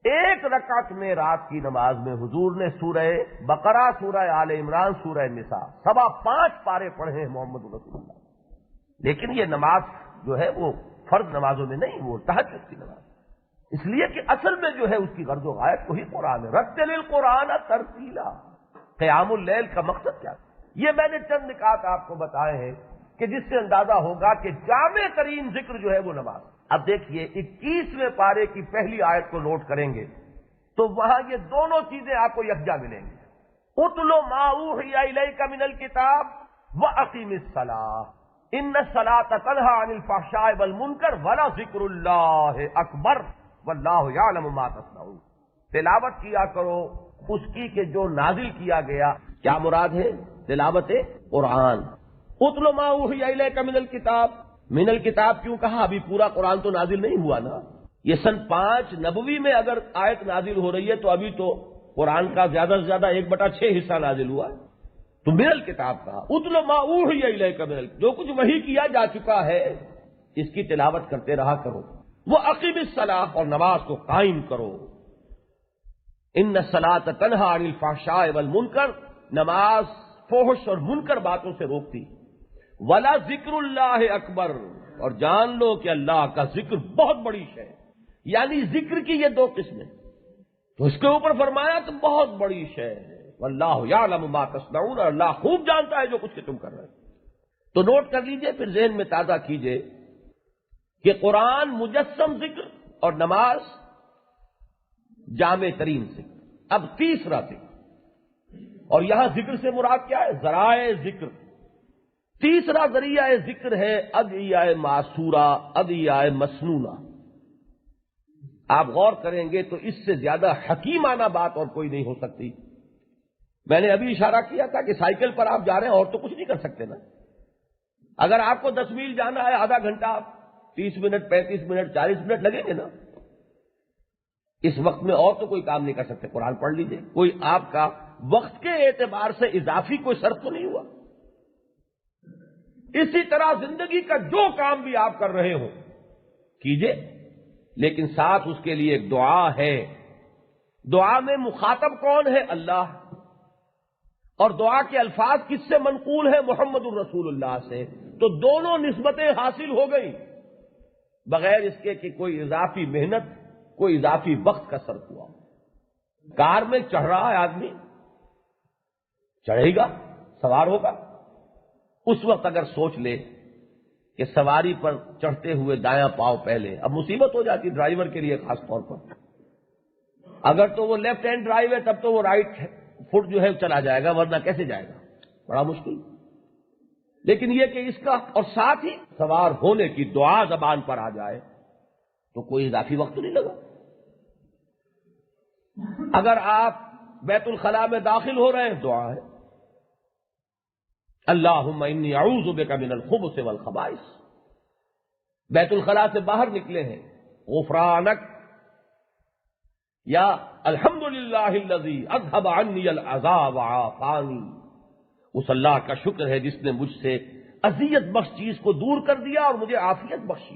ایک رکعت میں رات کی نماز میں حضور نے سورہ بقرہ، سورہ آل عمران، سورہ نساء 5.25 پارے پڑھے ہیں محمد رسول اللہ. لیکن یہ نماز جو ہے وہ فرض نمازوں میں نہیں، وہ تہجد کی نماز. اس لیے کہ اصل میں جو ہے اس کی غرض و غایت وہی قرآن ہے. رتل القرآن ترتیلا. قیام اللیل کا مقصد کیا؟ یہ میں نے چند نکات آپ کو بتائے ہیں کہ جس سے اندازہ ہوگا کہ جامع ترین ذکر جو ہے وہ نماز۔ اب دیکھیے 21ویں پارے کی پہلی آیت کو نوٹ کریں گے تو وہاں یہ دونوں چیزیں آپ کو یکجا ملیں گی۔ اتل ما اوحی الیک من الکتاب واقیم الصلاۃ ان الصلاۃ تنہی عن الفحشاء والمنکر ولذکر اللہ اکبر واللہ یعلم ما تصنعون۔ تلاوت کیا کرو اس کی کہ جو نازل کیا گیا، کیا مراد ہے؟ تلاوت قرآن۔ اتل ما اوحی الیک من الکتاب، من الکتاب کیوں کہا؟ ابھی پورا قرآن تو نازل نہیں ہوا نا، یہ سن 5 نبوی میں اگر آیت نازل ہو رہی ہے تو ابھی تو قرآن کا زیادہ سے زیادہ 1/6 حصہ نازل ہوا ہے، تو من الکتاب کہا۔ اتل ما اوحی الیک من الکتاب، جو کچھ وحی کیا جا چکا ہے اس کی تلاوت کرتے رہا کرو۔ وہ اقیم الصلاۃ، اور نماز کو قائم کرو۔ ان الصلاۃ تنہی عن الفحشاء والمنکر، نماز فحش اور منکر باتوں سے روکتی۔ ولا ذکر اللہ اکبر، اور جان لو کہ اللہ کا ذکر بہت بڑی شے ہے۔ یعنی ذکر کی یہ 2 قسمیں، تو اس کے اوپر فرمایا کہ بہت بڑی شے ہے۔ واللہ یعلم ما تصنعون، اور اللہ خوب جانتا ہے جو کچھ کہ تم کر رہے ہو۔ تو نوٹ کر لیجئے، پھر ذہن میں تازہ کیجئے کہ قرآن مجسم ذکر اور نماز جامع ترین ذکر۔ اب تیسرا ذکر، اور یہاں ذکر سے مراد کیا ہے؟ ذرائع ذکر۔ تیسرا ذریعہ ذکر ہے ادعیہ معصورہ، ادعیہ مسنونہ۔ آپ غور کریں گے تو اس سے زیادہ حکیمانہ بات اور کوئی نہیں ہو سکتی۔ میں نے ابھی اشارہ کیا تھا کہ سائیکل پر آپ جا رہے ہیں اور تو کچھ نہیں کر سکتے نا۔ اگر آپ کو 10 میل جانا ہے، آدھا گھنٹہ، 30 منٹ، 35 منٹ، 40 منٹ لگیں گے نا۔ اس وقت میں اور تو کوئی کام نہیں کر سکتے، قرآن پڑھ لیجئے۔ کوئی آپ کا وقت کے اعتبار سے اضافی کوئی صرف تو نہیں ہوا۔ اسی طرح زندگی کا جو کام بھی آپ کر رہے ہو کیجئے، لیکن ساتھ اس کے لیے ایک دعا ہے۔ دعا میں مخاطب کون ہے؟ اللہ۔ اور دعا کے الفاظ کس سے منقول ہے؟ محمد الرسول اللہ سے۔ تو دونوں نسبتیں حاصل ہو گئی بغیر اس کے کہ کوئی اضافی محنت، کوئی اضافی وقت کا صرف ہوا۔ کار میں چڑھ رہا ہے آدمی، چڑھے گا، سوار ہوگا، اس وقت اگر سوچ لے کہ سواری پر چڑھتے ہوئے دایاں پاؤں پہلے، اب مصیبت ہو جاتی ڈرائیور کے لیے خاص طور پر۔ اگر تو وہ لیفٹ ہینڈ ڈرائیو ہے تب تو وہ رائٹ فٹ جو ہے چلا جائے گا، ورنہ کیسے جائے گا؟ بڑا مشکل۔ لیکن یہ کہ اس کا اور ساتھ ہی سوار ہونے کی دعا زبان پر آ جائے تو کوئی اضافی وقت نہیں لگا۔ اگر آپ بیت الخلاء میں داخل ہو رہے ہیں، دعا ہے اللہم انی اعوذ بک من الخبث والخبائث۔ بیت الخلاء سے باہر نکلے ہیں، غفرانک یا الحمدللہ الذی اذھب عنی العذا وعافانی۔ اس اللہ کا شکر ہے جس نے مجھ سے اذیت بخش چیز کو دور کر دیا اور مجھے عافیت بخشی۔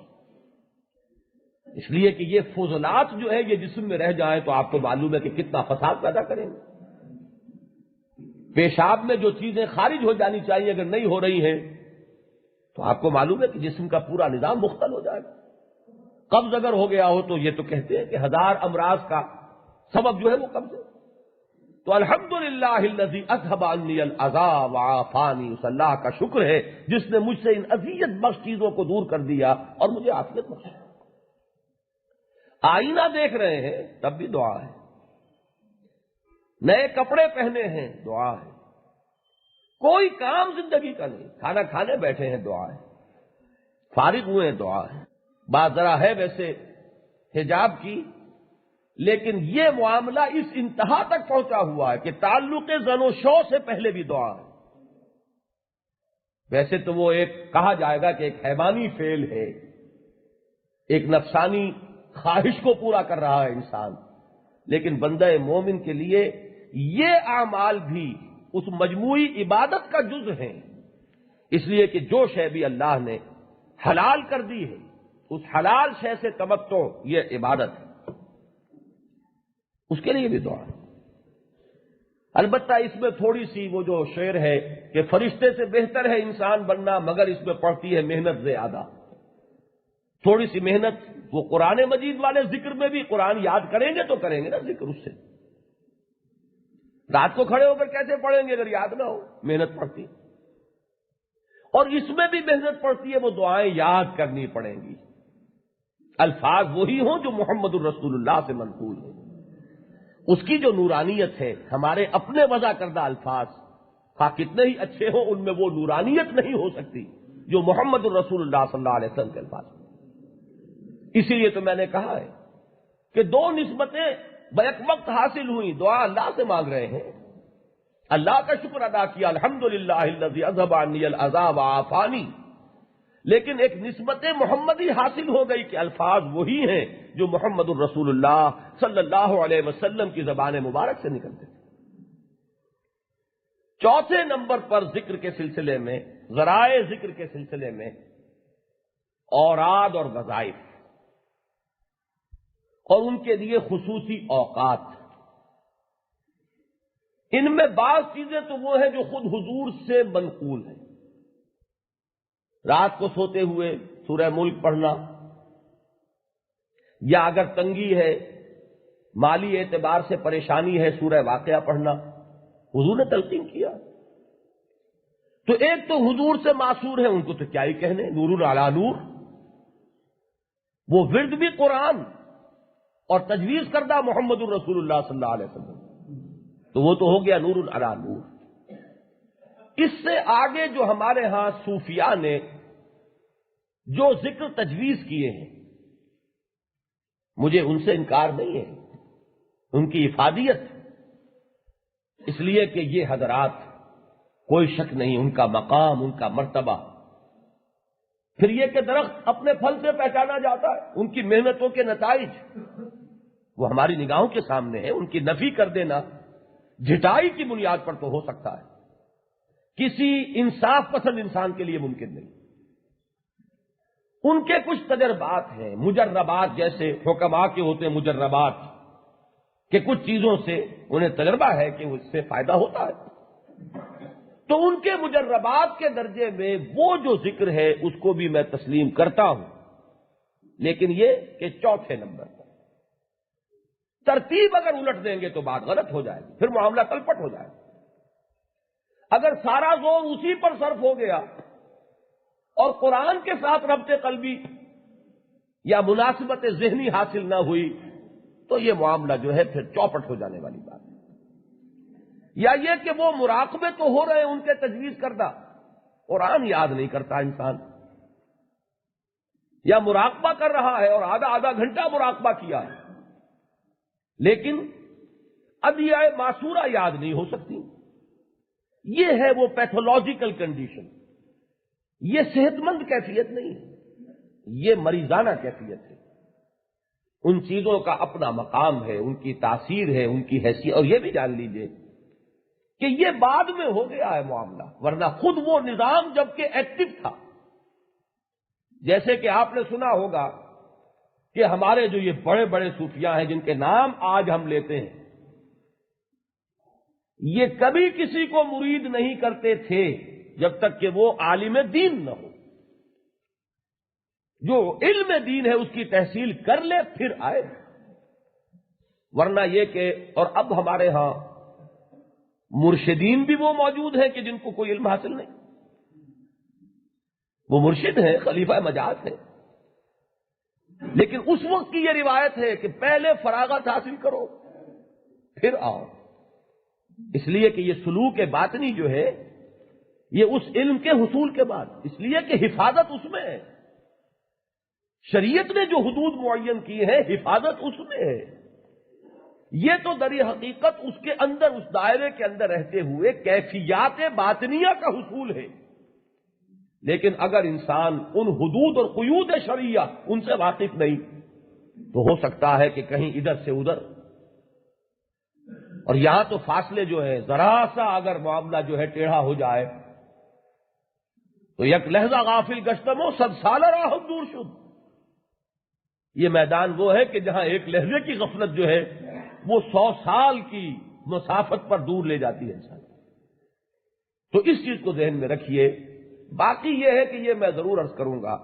اس لیے کہ یہ فضلات جو ہے یہ جسم میں رہ جائیں تو آپ کو معلوم ہے کہ کتنا فساد پیدا کریں گے۔ پیشاب میں جو چیزیں خارج ہو جانی چاہیے اگر نہیں ہو رہی ہیں تو آپ کو معلوم ہے کہ جسم کا پورا نظام مختل ہو جائے گا۔ قبض اگر ہو گیا ہو تو یہ تو کہتے ہیں کہ 1000 امراض کا سبب جو ہے وہ قبض ہے۔ تو الحمدللہ الذی اذھب عنی العذا وعافانی، اس اللہ کا شکر ہے جس نے مجھ سے ان اذیت بخش چیزوں کو دور کر دیا اور مجھے عافیت بخشی۔ آئینہ دیکھ رہے ہیں تب بھی دعا ہے، نئے کپڑے پہنے ہیں دعا ہے، کوئی کام زندگی کا نہیں، کھانا کھانے بیٹھے ہیں دعا ہے، فارغ ہوئے ہیں دعا ہے۔ بات ذرا ہے ویسے حجاب کی، لیکن یہ معاملہ اس انتہا تک پہنچا ہوا ہے کہ تعلق زن و شو سے پہلے بھی دعا ہے۔ ویسے تو وہ ایک کہا جائے گا کہ ایک حیوانی فعل ہے، ایک نفسانی خواہش کو پورا کر رہا ہے انسان، لیکن بندہ مومن کے لیے یہ اعمال بھی اس مجموعی عبادت کا جز ہیں، اس لیے کہ جو شے بھی اللہ نے حلال کر دی ہے اس حلال شے سے تمتع یہ عبادت ہے، اس کے لیے بھی دعا ہے۔ البتہ اس میں تھوڑی سی وہ جو شعر ہے کہ فرشتے سے بہتر ہے انسان بننا مگر اس میں پڑتی ہے محنت زیادہ، تھوڑی سی محنت۔ وہ قرآن مجید والے ذکر میں بھی قرآن یاد کریں گے تو کریں گے نا ذکر، اس سے رات کو کھڑے ہو کر کیسے پڑھیں گے اگر یاد نہ ہو، محنت پڑتی۔ اور اس میں بھی محنت پڑتی ہے، وہ دعائیں یاد کرنی پڑیں گی، الفاظ وہی ہوں جو محمد الرسول اللہ سے منقول ہیں، اس کی جو نورانیت ہے، ہمارے اپنے وضع کردہ الفاظ خواہ کتنے ہی اچھے ہوں ان میں وہ نورانیت نہیں ہو سکتی جو محمد الرسول اللہ صلی اللہ علیہ وسلم کے الفاظ ہیں۔ اسی لیے تو میں نے کہا ہے کہ دو نسبتیں بیک وقت حاصل ہوئی، دعا اللہ سے مانگ رہے ہیں، اللہ کا شکر ادا کیا، الحمدللہ الذی اذھب عنی الاذی وعافانی، لیکن ایک نسبت محمدی حاصل ہو گئی کہ الفاظ وہی ہیں جو محمد الرسول اللہ صلی اللہ علیہ وسلم کی زبان مبارک سے نکلتے تھے۔ چوتھے نمبر پر ذکر کے سلسلے میں، ذرائع ذکر کے سلسلے میں، اوراد اور وظائف اور ان کے لیے خصوصی اوقات، ان میں بعض چیزیں تو وہ ہیں جو خود حضور سے منقول ہیں، رات کو سوتے ہوئے سورہ ملک پڑھنا، یا اگر تنگی ہے، مالی اعتبار سے پریشانی ہے، سورہ واقعہ پڑھنا حضور نے تلقین کیا۔ تو ایک تو حضور سے معصور ہے، ان کو تو کیا ہی کہنے، نور علی نور، وہ ورد بھی قرآن اور تجویز کردہ محمد الرسول اللہ صلی اللہ علیہ وسلم، تو وہ تو ہو گیا نور علی نور۔ اس سے آگے جو ہمارے ہاں صوفیاء نے جو ذکر تجویز کیے ہیں، مجھے ان سے انکار نہیں ہے، ان کی افادیت، اس لیے کہ یہ حضرات کوئی شک نہیں ان کا مقام، ان کا مرتبہ، پھر یہ کہ درخت اپنے پھل سے پہچانا جاتا ہے، ان کی محنتوں کے نتائج وہ ہماری نگاہوں کے سامنے ہے، ان کی نفی کر دینا جھٹائی کی بنیاد پر تو ہو سکتا ہے، کسی انصاف پسند انسان کے لیے ممکن نہیں۔ ان کے کچھ تجربات ہیں، مجربات، جیسے حکماء کے ہوتے ہیں مجربات، کہ کچھ چیزوں سے انہیں تجربہ ہے کہ اس سے فائدہ ہوتا ہے، تو ان کے مجربات کے درجے میں وہ جو ذکر ہے اس کو بھی میں تسلیم کرتا ہوں، لیکن یہ کہ چوتھے نمبر پر ترتیب اگر الٹ دیں گے تو بات غلط ہو جائے گی، پھر معاملہ تلپٹ ہو جائے گا۔ اگر سارا زور اسی پر صرف ہو گیا اور قرآن کے ساتھ ربط قلبی یا مناسبت ذہنی حاصل نہ ہوئی تو یہ معاملہ جو ہے پھر چوپٹ ہو جانے والی بات ہے۔ یا یہ کہ وہ مراقبے تو ہو رہے ہیں ان کے تجویز کردہ، قرآن یاد نہیں کرتا انسان، یا مراقبہ کر رہا ہے اور آدھا گھنٹہ مراقبہ کیا ہے لیکن ادعیہ معصورہ یاد نہیں ہو سکتی، یہ ہے وہ پیتھولوجیکل کنڈیشن، یہ صحت مند کیفیت نہیں ہے، یہ مریضانہ کیفیت ہے۔ ان چیزوں کا اپنا مقام ہے، ان کی تاثیر ہے، ان کی حیثیت، اور یہ بھی جان لیجئے کہ یہ بعد میں ہو گیا ہے معاملہ، ورنہ خود وہ نظام جبکہ ایکٹیو تھا، جیسے کہ آپ نے سنا ہوگا کہ ہمارے جو یہ بڑے بڑے صوفیاء ہیں جن کے نام آج ہم لیتے ہیں، یہ کبھی کسی کو مرید نہیں کرتے تھے جب تک کہ وہ عالم دین نہ ہو، جو علم دین ہے اس کی تحصیل کر لے پھر آئے، ورنہ یہ کہ، اور اب ہمارے ہاں مرشدین بھی وہ موجود ہیں کہ جن کو کوئی علم حاصل نہیں، وہ مرشد ہیں، خلیفہ مجاز ہیں، لیکن اس وقت کی یہ روایت ہے کہ پہلے فراغت حاصل کرو پھر آؤ، اس لیے کہ یہ سلوک باطنی جو ہے یہ اس علم کے حصول کے بعد، اس لیے کہ حفاظت اس میں ہے، شریعت نے جو حدود معین کی ہے حفاظت اس میں ہے، یہ تو در حقیقت اس کے اندر، اس دائرے کے اندر رہتے ہوئے کیفیات باطنیہ کا حصول ہے، لیکن اگر انسان ان حدود اور قیود شرعیہ ان سے واقف نہیں تو ہو سکتا ہے کہ کہیں ادھر سے ادھر، اور یہاں تو فاصلے جو ہے ذرا سا اگر معاملہ جو ہے ٹیڑھا ہو جائے تو یک لہذا غافل گشتمو 100 سالہ راہ دور شد، یہ میدان وہ ہے کہ جہاں ایک لہجے کی غفلت جو ہے وہ 100 سال کی مسافت پر دور لے جاتی ہے انسان، تو اس چیز کو ذہن میں رکھیے۔ باقی یہ ہے کہ یہ میں ضرور عرض کروں گا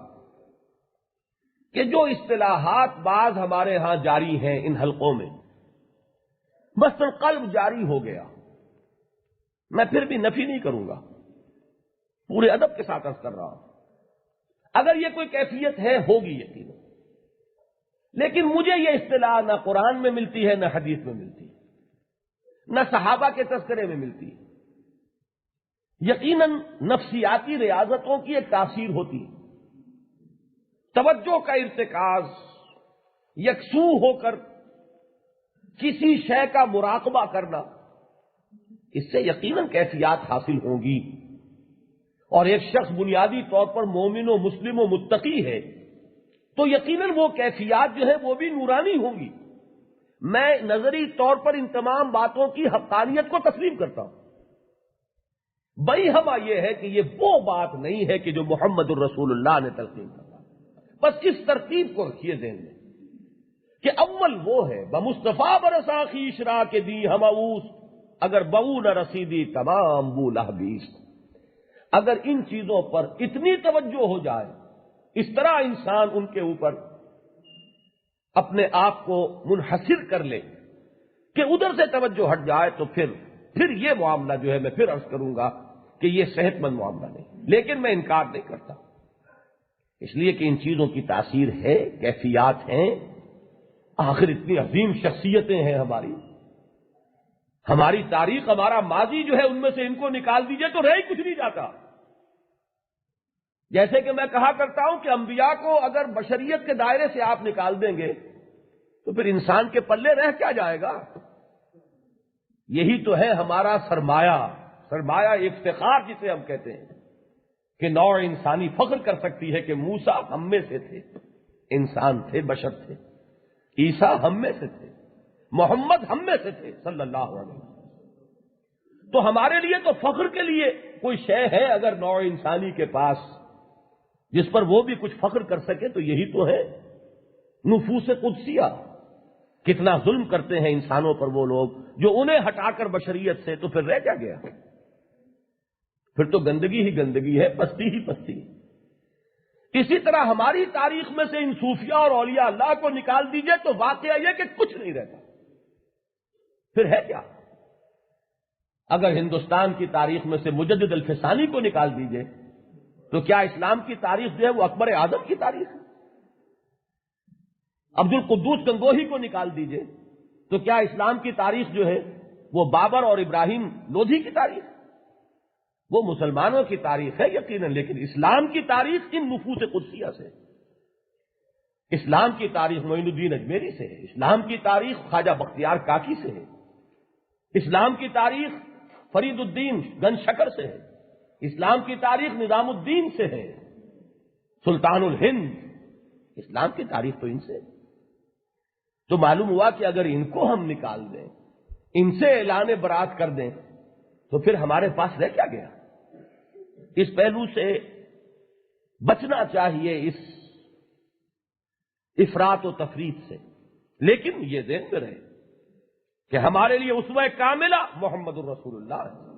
کہ جو اصطلاحات بعض ہمارے ہاں جاری ہیں ان حلقوں میں، مثلا قلب جاری ہو گیا، میں پھر بھی نفی نہیں کروں گا، پورے ادب کے ساتھ عرض کر رہا ہوں، اگر یہ کوئی کیفیت ہے ہوگی یقیناً، لیکن مجھے یہ اصطلاح نہ قرآن میں ملتی ہے، نہ حدیث میں ملتی ہے، نہ صحابہ کے تذکرے میں ملتی ہے۔ یقیناً نفسیاتی ریاضتوں کی ایک تاثیر ہوتی ہے، توجہ کا ارتکاز، یکسو ہو کر کسی شے کا مراقبہ کرنا، اس سے یقیناً کیفیات حاصل ہوں گی۔ اور ایک شخص بنیادی طور پر مومن و مسلم و متقی ہے تو یقیناً وہ کیفیات جو ہے وہ بھی نورانی ہوں گی۔ میں نظری طور پر ان تمام باتوں کی حقانیت کو تسلیم کرتا ہوں، بہما یہ ہے کہ یہ وہ بات نہیں ہے کہ جو محمد الرسول اللہ نے تلقین کرا۔ بس اس ترتیب کو رکھیے ذہن میں کہ اول وہ ہے بمصطفیٰ برسا خیشرا کے دی ہماؤس، اگر بو نہ رسیدی تمام بو لہبیس۔ اگر ان چیزوں پر اتنی توجہ ہو جائے، اس طرح انسان ان کے اوپر اپنے آپ کو منحصر کر لے کہ ادھر سے توجہ ہٹ جائے، تو پھر یہ معاملہ جو ہے میں پھر عرض کروں گا کہ یہ صحت مند معاملہ نہیں۔ لیکن میں انکار نہیں کرتا، اس لیے کہ ان چیزوں کی تاثیر ہے، کیفیات ہیں۔ آخر اتنی عظیم شخصیتیں ہیں ہماری تاریخ، ہمارا ماضی جو ہے، ان میں سے ان کو نکال دیجئے تو رہ ہی کچھ نہیں جاتا۔ جیسے کہ میں کہا کرتا ہوں کہ انبیاء کو اگر بشریت کے دائرے سے آپ نکال دیں گے تو پھر انسان کے پلے رہ کیا جائے گا؟ یہی تو ہے ہمارا سرمایہ افتخار جسے ہم کہتے ہیں کہ نوع انسانی فخر کر سکتی ہے کہ موسیٰ ہم میں سے تھے، انسان تھے، بشر تھے، عیسیٰ ہم میں سے تھے، محمد ہم میں سے تھے صلی اللہ علیہ وسلم۔ تو ہمارے لیے تو فخر کے لیے کوئی شے ہے اگر نوع انسانی کے پاس جس پر وہ بھی کچھ فخر کر سکے تو یہی تو ہے نفوس قدسیہ۔ کتنا ظلم کرتے ہیں انسانوں پر وہ لوگ جو انہیں ہٹا کر بشریت سے، تو پھر رہ کیا گیا؟ پھر تو گندگی ہی گندگی ہے، پستی ہی پستی۔ اسی طرح ہماری تاریخ میں سے ان صوفیاء اور اولیاء اللہ کو نکال دیجئے تو واقعہ یہ کہ کچھ نہیں رہتا، پھر ہے کیا؟ اگر ہندوستان کی تاریخ میں سے مجدد الفسانی کو نکال دیجئے تو کیا اسلام کی تاریخ جو ہے وہ اکبر اعظم کی تاریخ ہے؟ عبد القدوس گنگوہی کو نکال دیجئے تو کیا اسلام کی تاریخ جو ہے وہ بابر اور ابراہیم لودھی کی تاریخ؟ وہ مسلمانوں کی تاریخ ہے یقیناً، لیکن اسلام کی تاریخ ان نفوس قدسیہ سے، اسلام کی تاریخ معین الدین اجمیری سے ہے، اسلام کی تاریخ خواجہ بختیار کاکی سے ہے، اسلام کی تاریخ فرید الدین گنج شکر سے ہے، اسلام کی تاریخ نظام الدین سے ہے، سلطان الہند، اسلام کی تاریخ تو ان سے ہے۔ تو معلوم ہوا کہ اگر ان کو ہم نکال دیں، ان سے اعلان برات کر دیں تو پھر ہمارے پاس رہ کیا گیا؟ اس پہلو سے بچنا چاہیے، اس افراط و تفریط سے، لیکن یہ ذہن میں رہے کہ ہمارے لیے اسوہ کاملہ محمد الرسول اللہ ہے۔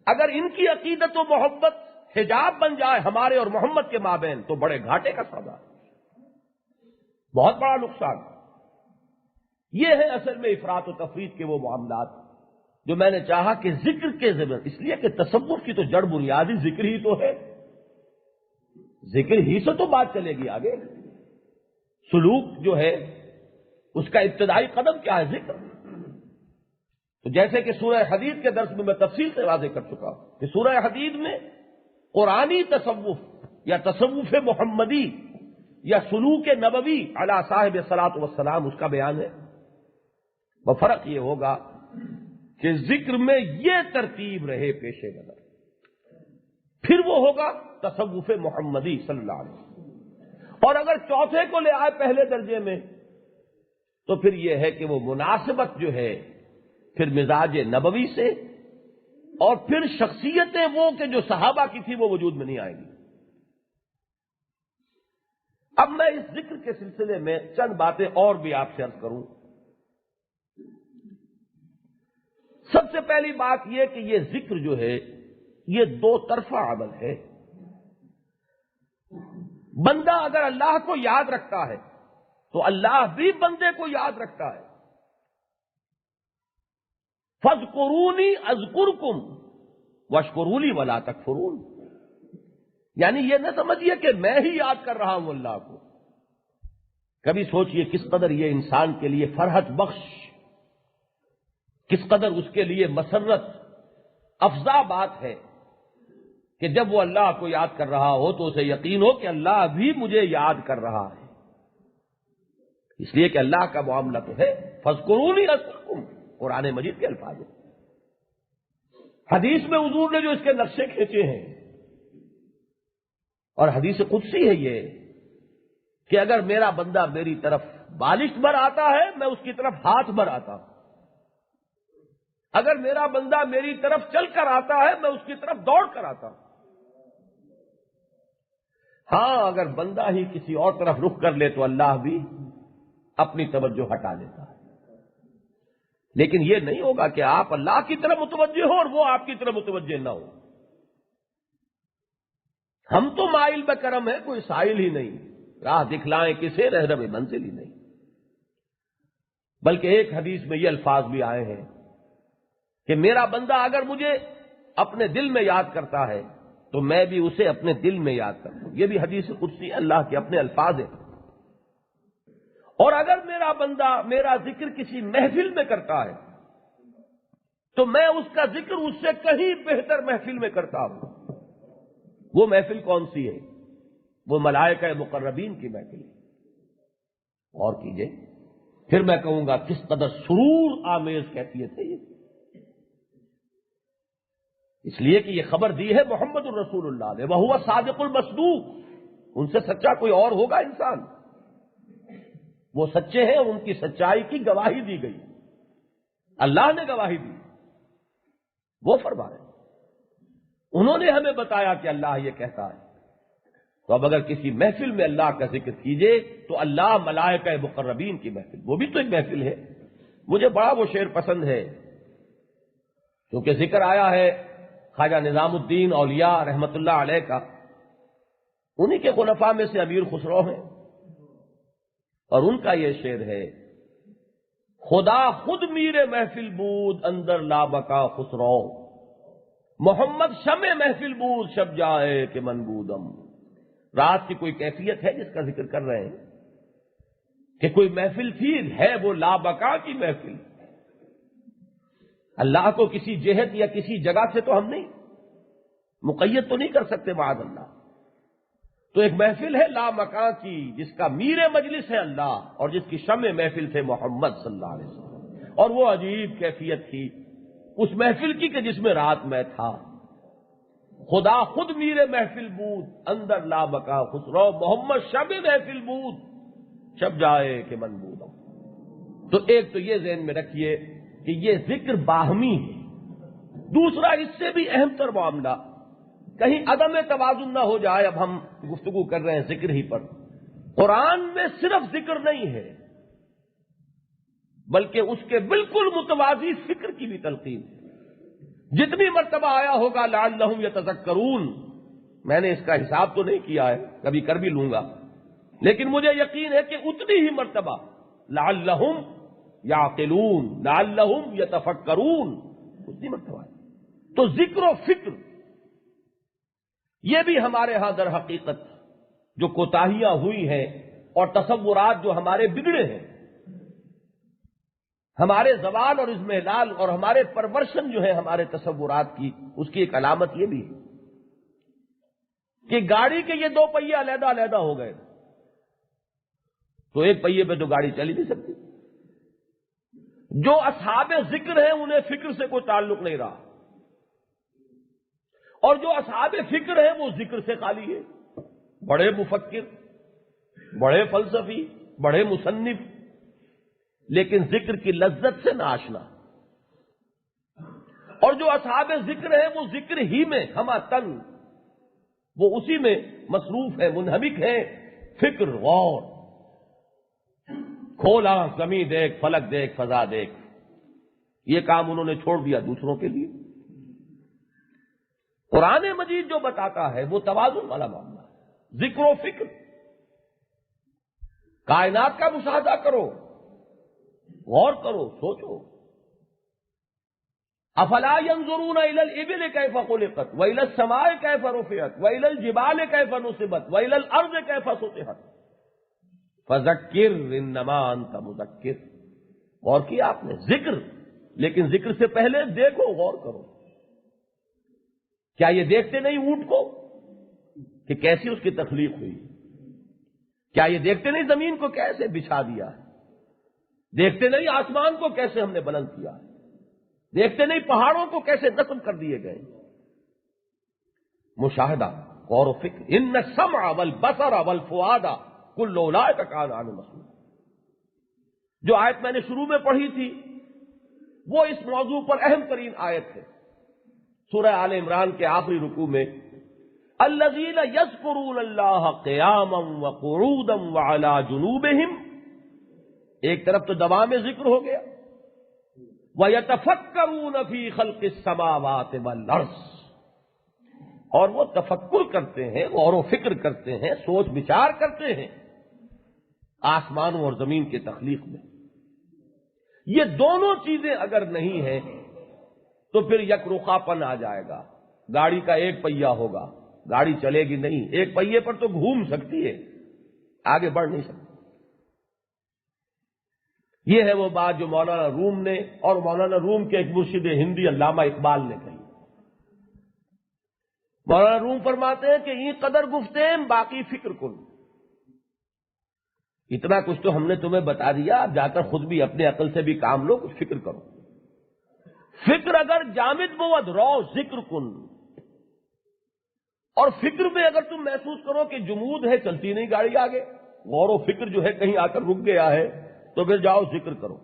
اگر ان کی عقیدت و محبت حجاب بن جائے ہمارے اور محمد کے مابین تو بڑے گھاٹے کا سودا، بہت بڑا نقصان۔ یہ ہے اصل میں افراط و تفریط کے وہ معاملات جو میں نے چاہا کہ ذکر کے ذمہ، اس لیے کہ تصوف کی تو جڑ بنیادی ذکر ہی تو ہے، ذکر ہی سے تو بات چلے گی آگے۔ سلوک جو ہے اس کا ابتدائی قدم کیا ہے؟ ذکر۔ تو جیسے کہ سورہ حدید کے درس میں تفصیل سے واضح کر چکا ہوں کہ سورہ حدید میں قرآنی تصوف یا تصوف محمدی یا سلوک نبوی علی صاحب الصلاۃ والسلام اس کا بیان ہے۔ وہ فرق یہ ہوگا کہ ذکر میں یہ ترتیب رہے پیش نظر، پھر وہ ہوگا تصوف محمدی صلی اللہ علیہ وسلم۔ اور اگر چوتھے کو لے آئے پہلے درجے میں تو پھر یہ ہے کہ وہ مناسبت جو ہے پھر مزاج نبوی سے، اور پھر شخصیتیں وہ کہ جو صحابہ کی تھی وہ وجود میں نہیں آئیں گی۔ اب میں اس ذکر کے سلسلے میں چند باتیں اور بھی آپ سے عرض کروں۔ سب سے پہلی بات یہ کہ یہ ذکر جو ہے یہ دو طرفہ عمل ہے۔ بندہ اگر اللہ کو یاد رکھتا ہے تو اللہ بھی بندے کو یاد رکھتا ہے۔ فَاذْكُرُونِي أَذْكُرْكُمْ واشکرونی ولا تکفرون، یعنی یہ نہ سمجھیے کہ میں ہی یاد کر رہا ہوں اللہ کو. کبھی سوچئے کس قدر یہ انسان کے لیے فرحت بخش، کس قدر اس کے لیے مسرت افزا بات ہے کہ جب وہ اللہ کو یاد کر رہا ہو تو اسے یقین ہو کہ اللہ بھی مجھے یاد کر رہا ہے. اس لیے کہ اللہ کا معاملہ تو ہے فاذکرونی اذکرکم، قرآن مجید کے الفاظ ہیں. حدیث میں حضور نے جو اس کے نقشے کھینچے ہیں، اور حدیث قدسی ہے یہ کہ اگر میرا بندہ میری طرف بالشت بھر آتا ہے میں اس کی طرف ہاتھ بھر آتا ہوں، اگر میرا بندہ میری طرف چل کر آتا ہے میں اس کی طرف دوڑ کر آتا ہوں. ہاں اگر بندہ ہی کسی اور طرف رخ کر لے تو اللہ بھی اپنی توجہ ہٹا لیتا ہے. لیکن یہ نہیں ہوگا کہ آپ اللہ کی طرف متوجہ ہو اور وہ آپ کی طرف متوجہ نہ ہو. ہم تو مائل بکرم ہے، کوئی سائل ہی نہیں، راہ دکھلائیں کسے رہنم منزل ہی نہیں. بلکہ ایک حدیث میں یہ الفاظ بھی آئے ہیں کہ میرا بندہ اگر مجھے اپنے دل میں یاد کرتا ہے تو میں بھی اسے اپنے دل میں یاد کرتا ہوں. یہ بھی حدیث قدسی اللہ کے اپنے الفاظ ہیں. اور اگر میرا بندہ میرا ذکر کسی محفل میں کرتا ہے تو میں اس کا ذکر اس سے کہیں بہتر محفل میں کرتا ہوں. وہ محفل کون سی ہے؟ وہ ملائکہ مقربین کی محفل ہے. اور کیجئے پھر میں کہوں گا کس قدر سرور آمیز کیفیت ہے یہ. اس لیے کہ یہ خبر دی ہے محمد الرسول اللہ نے، وہو صادق المصدوق، ان سے سچا کوئی اور ہوگا انسان؟ وہ سچے ہیں، ان کی سچائی کی گواہی دی گئی، اللہ نے گواہی دی، وہ فرما رہے ہیں. انہوں نے ہمیں بتایا کہ اللہ یہ کہتا ہے. تو اب اگر کسی محفل میں اللہ کا ذکر کیجئے تو اللہ ملائکہ مقربین کی محفل، وہ بھی تو ایک محفل ہے. مجھے بڑا وہ شعر پسند ہے کیونکہ ذکر آیا ہے خواجہ نظام الدین اولیاء رحمت اللہ علیہ کا، انہی کے خلفاء میں سے امیر خسرو ہیں، اور ان کا یہ شعر ہے خدا خود میر محفل بود اندر لابکا خسرو، محمد شمع محفل بود شب جائے کہ من بودم. رات کی کوئی کیفیت ہے جس کا ذکر کر رہے ہیں کہ کوئی محفل تھی، ہے وہ لابکا کی محفل. اللہ کو کسی جہت یا کسی جگہ سے تو ہم نہیں مقید تو نہیں کر سکتے معاذ اللہ. تو ایک محفل ہے لامکاں کی جس کا میر مجلس ہے اللہ، اور جس کی شمع محفل تھے محمد صلی اللہ علیہ وسلم. اور وہ عجیب کیفیت تھی اس محفل کی کہ جس میں رات میں تھا. خدا خود میر محفل بود اندر لامکاں خسرو، محمد شمع محفل بود شب جائے کہ من بودم. تو ایک تو یہ ذہن میں رکھیے کہ یہ ذکر باہمی ہے. دوسرا اس سے بھی اہم تر معاملہ، کہیں عدم توازن نہ ہو جائے. اب ہم گفتگو کر رہے ہیں ذکر ہی پر. قرآن میں صرف ذکر نہیں ہے بلکہ اس کے بالکل متوازی فکر کی بھی تلقین ہے. جتنی مرتبہ آیا ہوگا لعلہم یتذکرون، میں نے اس کا حساب تو نہیں کیا ہے، کبھی کر بھی لوں گا، لیکن مجھے یقین ہے کہ اتنی ہی مرتبہ لعلہم یعقلون، لعلہم یتفکرون، اتنی مرتبہ ہے. تو ذکر و فکر یہ بھی ہمارے ہاں در حقیقت جو کوتاہیاں ہوئی ہیں اور تصورات جو ہمارے بگڑے ہیں، ہمارے زوال اور اضمحلال اور ہمارے پرورشن جو ہے ہمارے تصورات کی، اس کی ایک علامت یہ بھی ہے کہ گاڑی کے یہ دو پہیے علیحدہ علیحدہ ہو گئے تو ایک پہیے پہ تو گاڑی چل ہی نہیں سکتی. جو اصحاب ذکر ہیں انہیں فکر سے کوئی تعلق نہیں رہا، اور جو اصحاب فکر ہیں وہ ذکر سے خالی ہے. بڑے مفکر، بڑے فلسفی، بڑے مصنف، لیکن ذکر کی لذت سے ناشنا. اور جو اصحاب ذکر ہیں وہ ذکر ہی میں ہمہ تن، وہ اسی میں مصروف ہے، منہمک ہے. فکر، غور، کھولا زمین دیکھ، فلک دیکھ، فضا دیکھ، یہ کام انہوں نے چھوڑ دیا دوسروں کے لیے. قرآن مجید جو بتاتا ہے وہ توازن والا معاملہ ہے. ذکر و فکر، کائنات کا مشاہدہ کرو، غور کرو، سوچو. افلا ينظرون الى الابل كيف خلقت والى السماء كيف رفعت والى الجبال كيف نصبت والى الارض كيف سطحت فذکر انما انت مذکر. غور کیا آپ نے؟ ذکر، لیکن ذکر سے پہلے دیکھو، غور کرو. کیا یہ دیکھتے نہیں اونٹ کو کہ کیسی اس کی تخلیق ہوئی؟ کیا یہ دیکھتے نہیں زمین کو کیسے بچھا دیا ہے؟ دیکھتے نہیں آسمان کو کیسے ہم نے بلند کیا ہے؟ دیکھتے نہیں پہاڑوں کو کیسے نصب کر دیے گئے؟ مشاہدہ، غور و فکر. ان السمع والبصر والفؤاد کل اولئک کان عنہ مسئول. جو آیت میں نے شروع میں پڑھی تھی وہ اس موضوع پر اہم ترین آیت ہے. سورہ آل عمران کے آخری رکوع میں الذین یذکرون اللہ قیاما وقعودا وعلی جنوبہم، ایک طرف تو دوام ذکر ہو گیا، وَيَتَفَكَّرُونَ فِي خَلْقِ السَّمَاوَاتِ وَالْأَرْضِ، اور وہ تفکر کرتے ہیں، غور و فکر کرتے ہیں، سوچ بچار کرتے ہیں آسمانوں اور زمین کے تخلیق میں. یہ دونوں چیزیں اگر نہیں ہیں تو پھر یک رخا پن آ جائے گا. گاڑی کا ایک پہیہ ہوگا، گاڑی چلے گی نہیں. ایک پہیے پر تو گھوم سکتی ہے، آگے بڑھ نہیں سکتی. یہ ہے وہ بات جو مولانا روم نے اور مولانا روم کے ایک مرشد ہندی علامہ اقبال نے کہی. مولانا روم فرماتے ہیں کہ یہ قدر گفتیم باقی فکر کن. اتنا کچھ تو ہم نے تمہیں بتا دیا، اب جا کر خود بھی اپنے عقل سے بھی کام لو، کچھ فکر کرو. فکر اگر جامد بود رو ذکر کن، اور فکر میں اگر تم محسوس کرو کہ جمود ہے، چلتی نہیں گاڑی آگے، غور و فکر جو ہے کہیں آ کر رک گیا ہے، تو پھر جاؤ ذکر کرو.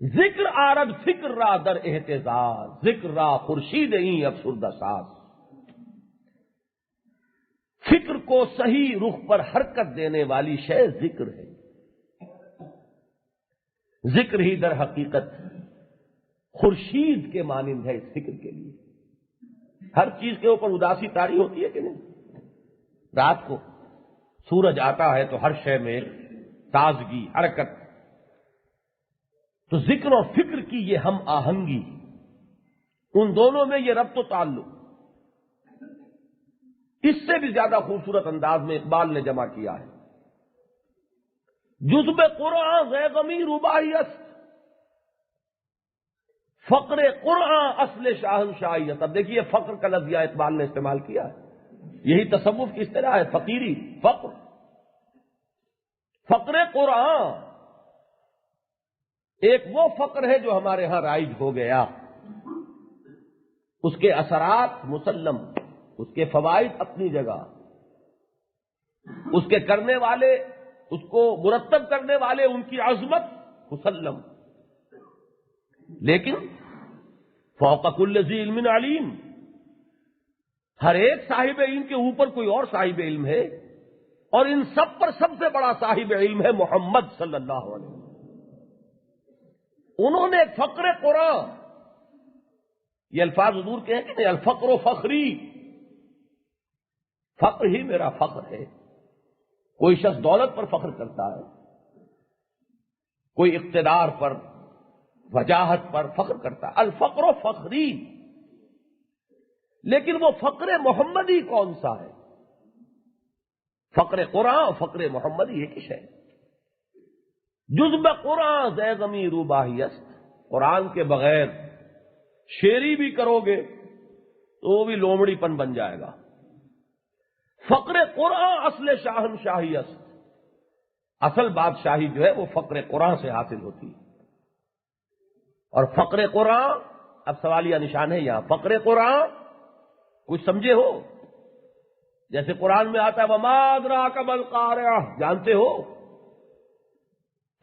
ذکر آرد فکر را در احتزاز، ذکر را خورشید این افسردہ ساز. فکر کو صحیح رخ پر حرکت دینے والی شے ذکر ہے. ذکر ہی در حقیقت خورشید کے مانند ہے اس فکر کے لیے. ہر چیز کے اوپر اداسی طاری ہوتی ہے کہ نہیں؟ رات کو سورج آتا ہے تو ہر شے میں تازگی، حرکت. تو ذکر اور فکر کی یہ ہم آہنگی، ان دونوں میں یہ ربط و تعلق اس سے بھی زیادہ خوبصورت انداز میں اقبال نے جمع کیا ہے. جزب قرآن غیغمی روباہی است، فقر قرآن اصل شاہنشاہیت. اب دیکھیے فقر کا لفظ اقبال نے استعمال کیا ہے. یہی تصوف کی اصطلاح ہے، فقیری، فقر. فقر قرآن ایک وہ فقر ہے جو ہمارے ہاں رائج ہو گیا. اس کے اثرات مسلم، اس کے فوائد اپنی جگہ، اس کے کرنے والے، اس کو مرتب کرنے والے، ان کی عظمت مسلم. لیکن فوق کل ذی علم علیم، ہر ایک صاحب علم کے اوپر کوئی اور صاحب علم ہے، اور ان سب پر سب سے بڑا صاحب علم ہے محمد صلی اللہ علیہ وسلم. انہوں نے فقر قرآن، یہ الفاظ حضور کے ہیں کہ نہیں، الفقر و فخری، فقر ہی میرا فخر ہے. کوئی شخص دولت پر فخر کرتا ہے، کوئی اقتدار پر، وجاہت پر فخر کرتا ہے، الفقر و فخری. لیکن وہ فقر محمدی کون سا ہے؟ فقر قرآن، فقر محمدی ایک ہی ہے. جزب قرآن زیغمی روباہی است. قرآن کے بغیر شیری بھی کرو گے تو وہ بھی لومڑی پن بن جائے گا. فقر قرآن اصل شاہنشاہی است. اصل بادشاہی جو ہے وہ فقر قرآن سے حاصل ہوتی ہے. اور فقر قرآن، اب سوالیہ نشان ہے یہاں، فقر قرآن کچھ سمجھے ہو؟ جیسے قرآن میں آتا ہے وما ادراک ما القاریہ، جانتے ہو؟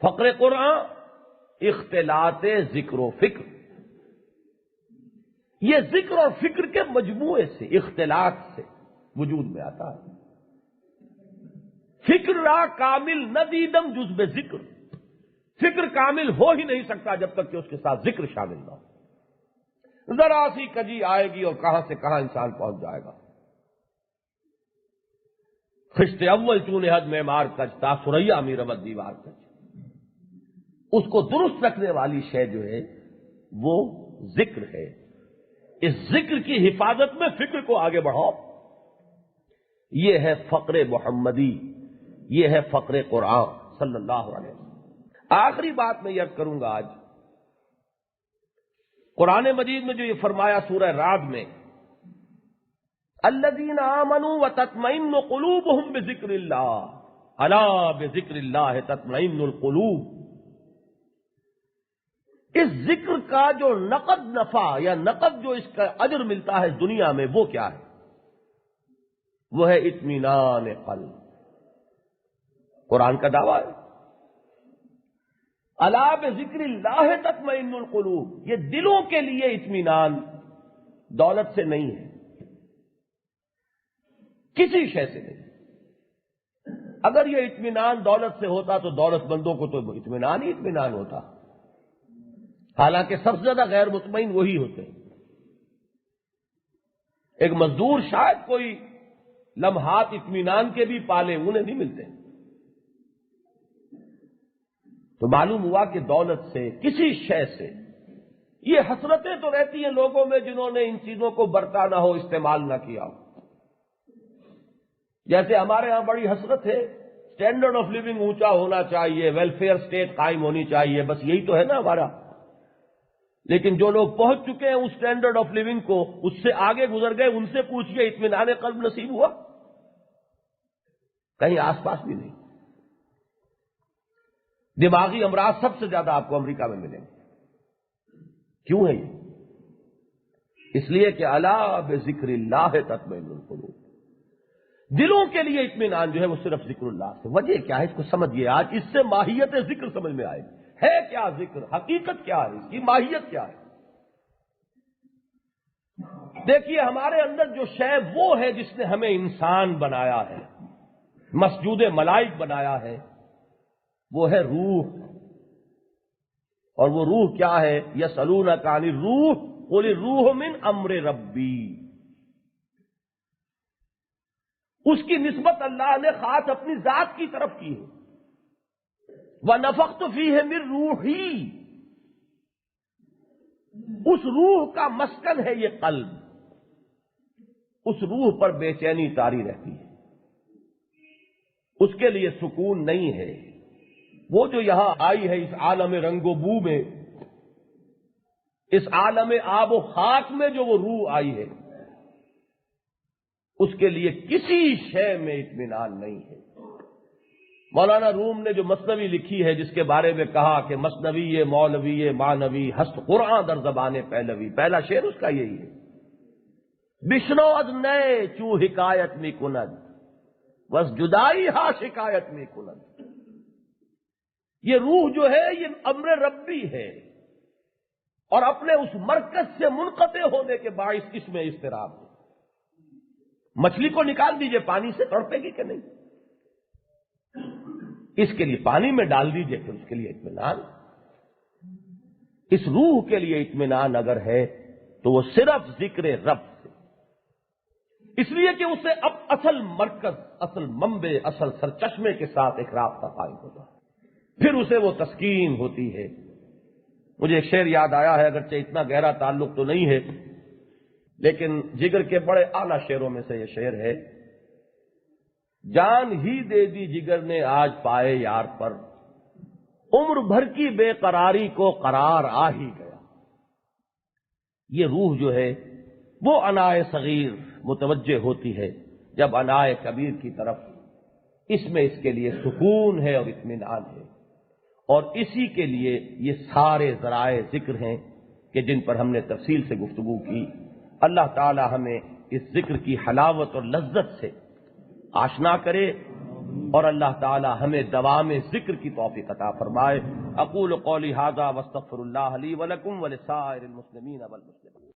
فقر قرآن اختلاط ذکر و فکر، یہ ذکر اور فکر کے مجموعے سے، اختلاط سے وجود میں آتا ہے. فکر را کامل نہ دیدم جز بے ذکر، فکر کامل ہو ہی نہیں سکتا جب تک کہ اس کے ساتھ ذکر شامل نہ ہو. ذرا سی کجی آئے گی اور کہاں سے کہاں انسان پہنچ جائے گا. خشت اول چون حد میں مار کج تا سریا می ربت دیوار کج. اس کو درست رکھنے والی شے جو ہے وہ ذکر ہے۔ اس ذکر کی حفاظت میں فکر کو آگے بڑھاؤ۔ یہ ہے فقر محمدی، یہ ہے فقر قرآن صلی اللہ علیہ وسلم۔ آخری بات میں یہ عرض کروں گا آج، قرآن مجید میں جو یہ فرمایا سورہ رعد میں، الذین آمنوا وتطمئن قلوبہم بذکر اللہ الا بذکر اللہ تطمئن القلوب، اس ذکر کا جو نقد نفع یا نقد جو اس کا اجر ملتا ہے دنیا میں، وہ کیا ہے؟ وہ ہے اطمینان قلب۔ قرآن کا دعویٰ ہے الا بذکر اللہ تطمئن القلوب، یہ دلوں کے لیے اطمینان دولت سے نہیں ہے، کسی شے سے نہیں۔ اگر یہ اطمینان دولت سے ہوتا تو دولت مندوں کو تو اطمینان ہی اطمینان ہوتا، حالانکہ سب سے زیادہ غیر مطمئن وہی ہوتے ہیں۔ ایک مزدور شاید کوئی لمحات اطمینان کے بھی پالے، انہیں نہیں ملتے۔ تو معلوم ہوا کہ دولت سے، کسی شے سے، یہ حسرتیں تو رہتی ہیں لوگوں میں جنہوں نے ان چیزوں کو برتا نہ ہو، استعمال نہ کیا ہو۔ جیسے ہمارے ہاں بڑی حسرت ہے، اسٹینڈرڈ آف لیونگ اونچا ہونا چاہیے، ویلفیئر اسٹیٹ قائم ہونی چاہیے، بس یہی تو ہے نا ہمارا۔ لیکن جو لوگ پہنچ چکے ہیں اس اسٹینڈرڈ آف لیونگ کو، اس سے آگے گزر گئے، ان سے پوچھئے اطمینان قلب نصیب ہوا؟ کہیں آس پاس بھی نہیں۔ دماغی امراض سب سے زیادہ آپ کو امریکہ میں ملیں گے۔ کیوں ہے یہ؟ اس لیے کہ الا بذکر اللہ تطمئن القلوب، دلوں کے لیے اطمینان جو ہے وہ صرف ذکر اللہ سے۔ وجہ کیا ہے اس کو سمجھیے، آج اس سے ماہیت ذکر سمجھ میں آئے گی۔ ہے کیا ذکر؟ حقیقت کیا ہے اس کی؟ ماہیت کیا ہے؟ دیکھیے ہمارے اندر جو شے وہ ہے جس نے ہمیں انسان بنایا ہے، مسجود ملائک بنایا ہے، وہ ہے روح۔ اور وہ روح کیا ہے؟ یسألونک عن الروح قل الروح من امر ربی، اس کی نسبت اللہ نے خاص اپنی ذات کی طرف کی ہے۔ وَنَفَخْتُ فِيهِ مِن رُوحِي، اس روح کا مسکن ہے یہ قلب، اس روح پر بے چینی طاری رہتی ہے، اس کے لیے سکون نہیں ہے۔ وہ جو یہاں آئی ہے اس عالم رنگ و بو میں، اس عالم آب و خاک میں جو وہ روح آئی ہے، اس کے لیے کسی شے میں اطمینان نہیں ہے۔ مولانا روم نے جو مثنوی لکھی ہے، جس کے بارے میں کہا کہ مثنوی مولوی معنوی ہست قرآن در زبان پہلوی، پہلا شعر اس کا یہی ہے، بشنو از نئے چوں حکایت میں کند بس جدائی ہا شکایت میں کند۔ یہ روح جو ہے یہ امر ربی ہے، اور اپنے اس مرکز سے منقطع ہونے کے باعث اس میں اضطراب ہے۔ مچھلی کو نکال دیجئے پانی سے، تڑپے گی کہ نہیں؟ اس کے لیے پانی میں ڈال دیجئے کہ اس کے لیے اطمینان۔ اس روح کے لیے اطمینان اگر ہے تو وہ صرف ذکر رب سے، اس لیے کہ اسے اب اصل مرکز، اصل منبع، اصل سرچشمے کے ساتھ ایک رابطہ قائم ہوتا ہے، پھر اسے وہ تسکین ہوتی ہے۔ مجھے ایک شعر یاد آیا ہے، اگرچہ اتنا گہرا تعلق تو نہیں ہے، لیکن جگر کے بڑے اعلیٰ شعروں میں سے یہ شعر ہے، جان ہی دے دی جگر نے آج پائے یار پر، عمر بھر کی بے قراری کو قرار آ ہی گیا۔ یہ روح جو ہے وہ انائے صغیر متوجہ ہوتی ہے جب انائے کبیر کی طرف، اس میں اس کے لیے سکون ہے اور اطمینان ہے، اور اسی کے لیے یہ سارے ذرائع ذکر ہیں کہ جن پر ہم نے تفصیل سے گفتگو کی۔ اللہ تعالی ہمیں اس ذکر کی حلاوت اور لذت سے آشنا کرے، اور اللہ تعالی ہمیں دوام ذکر کی توفیق عطا فرمائے۔ اقول قولی ھذا واستغفر اللہ لی ولکم ولسائر المسلمین والمسلمات۔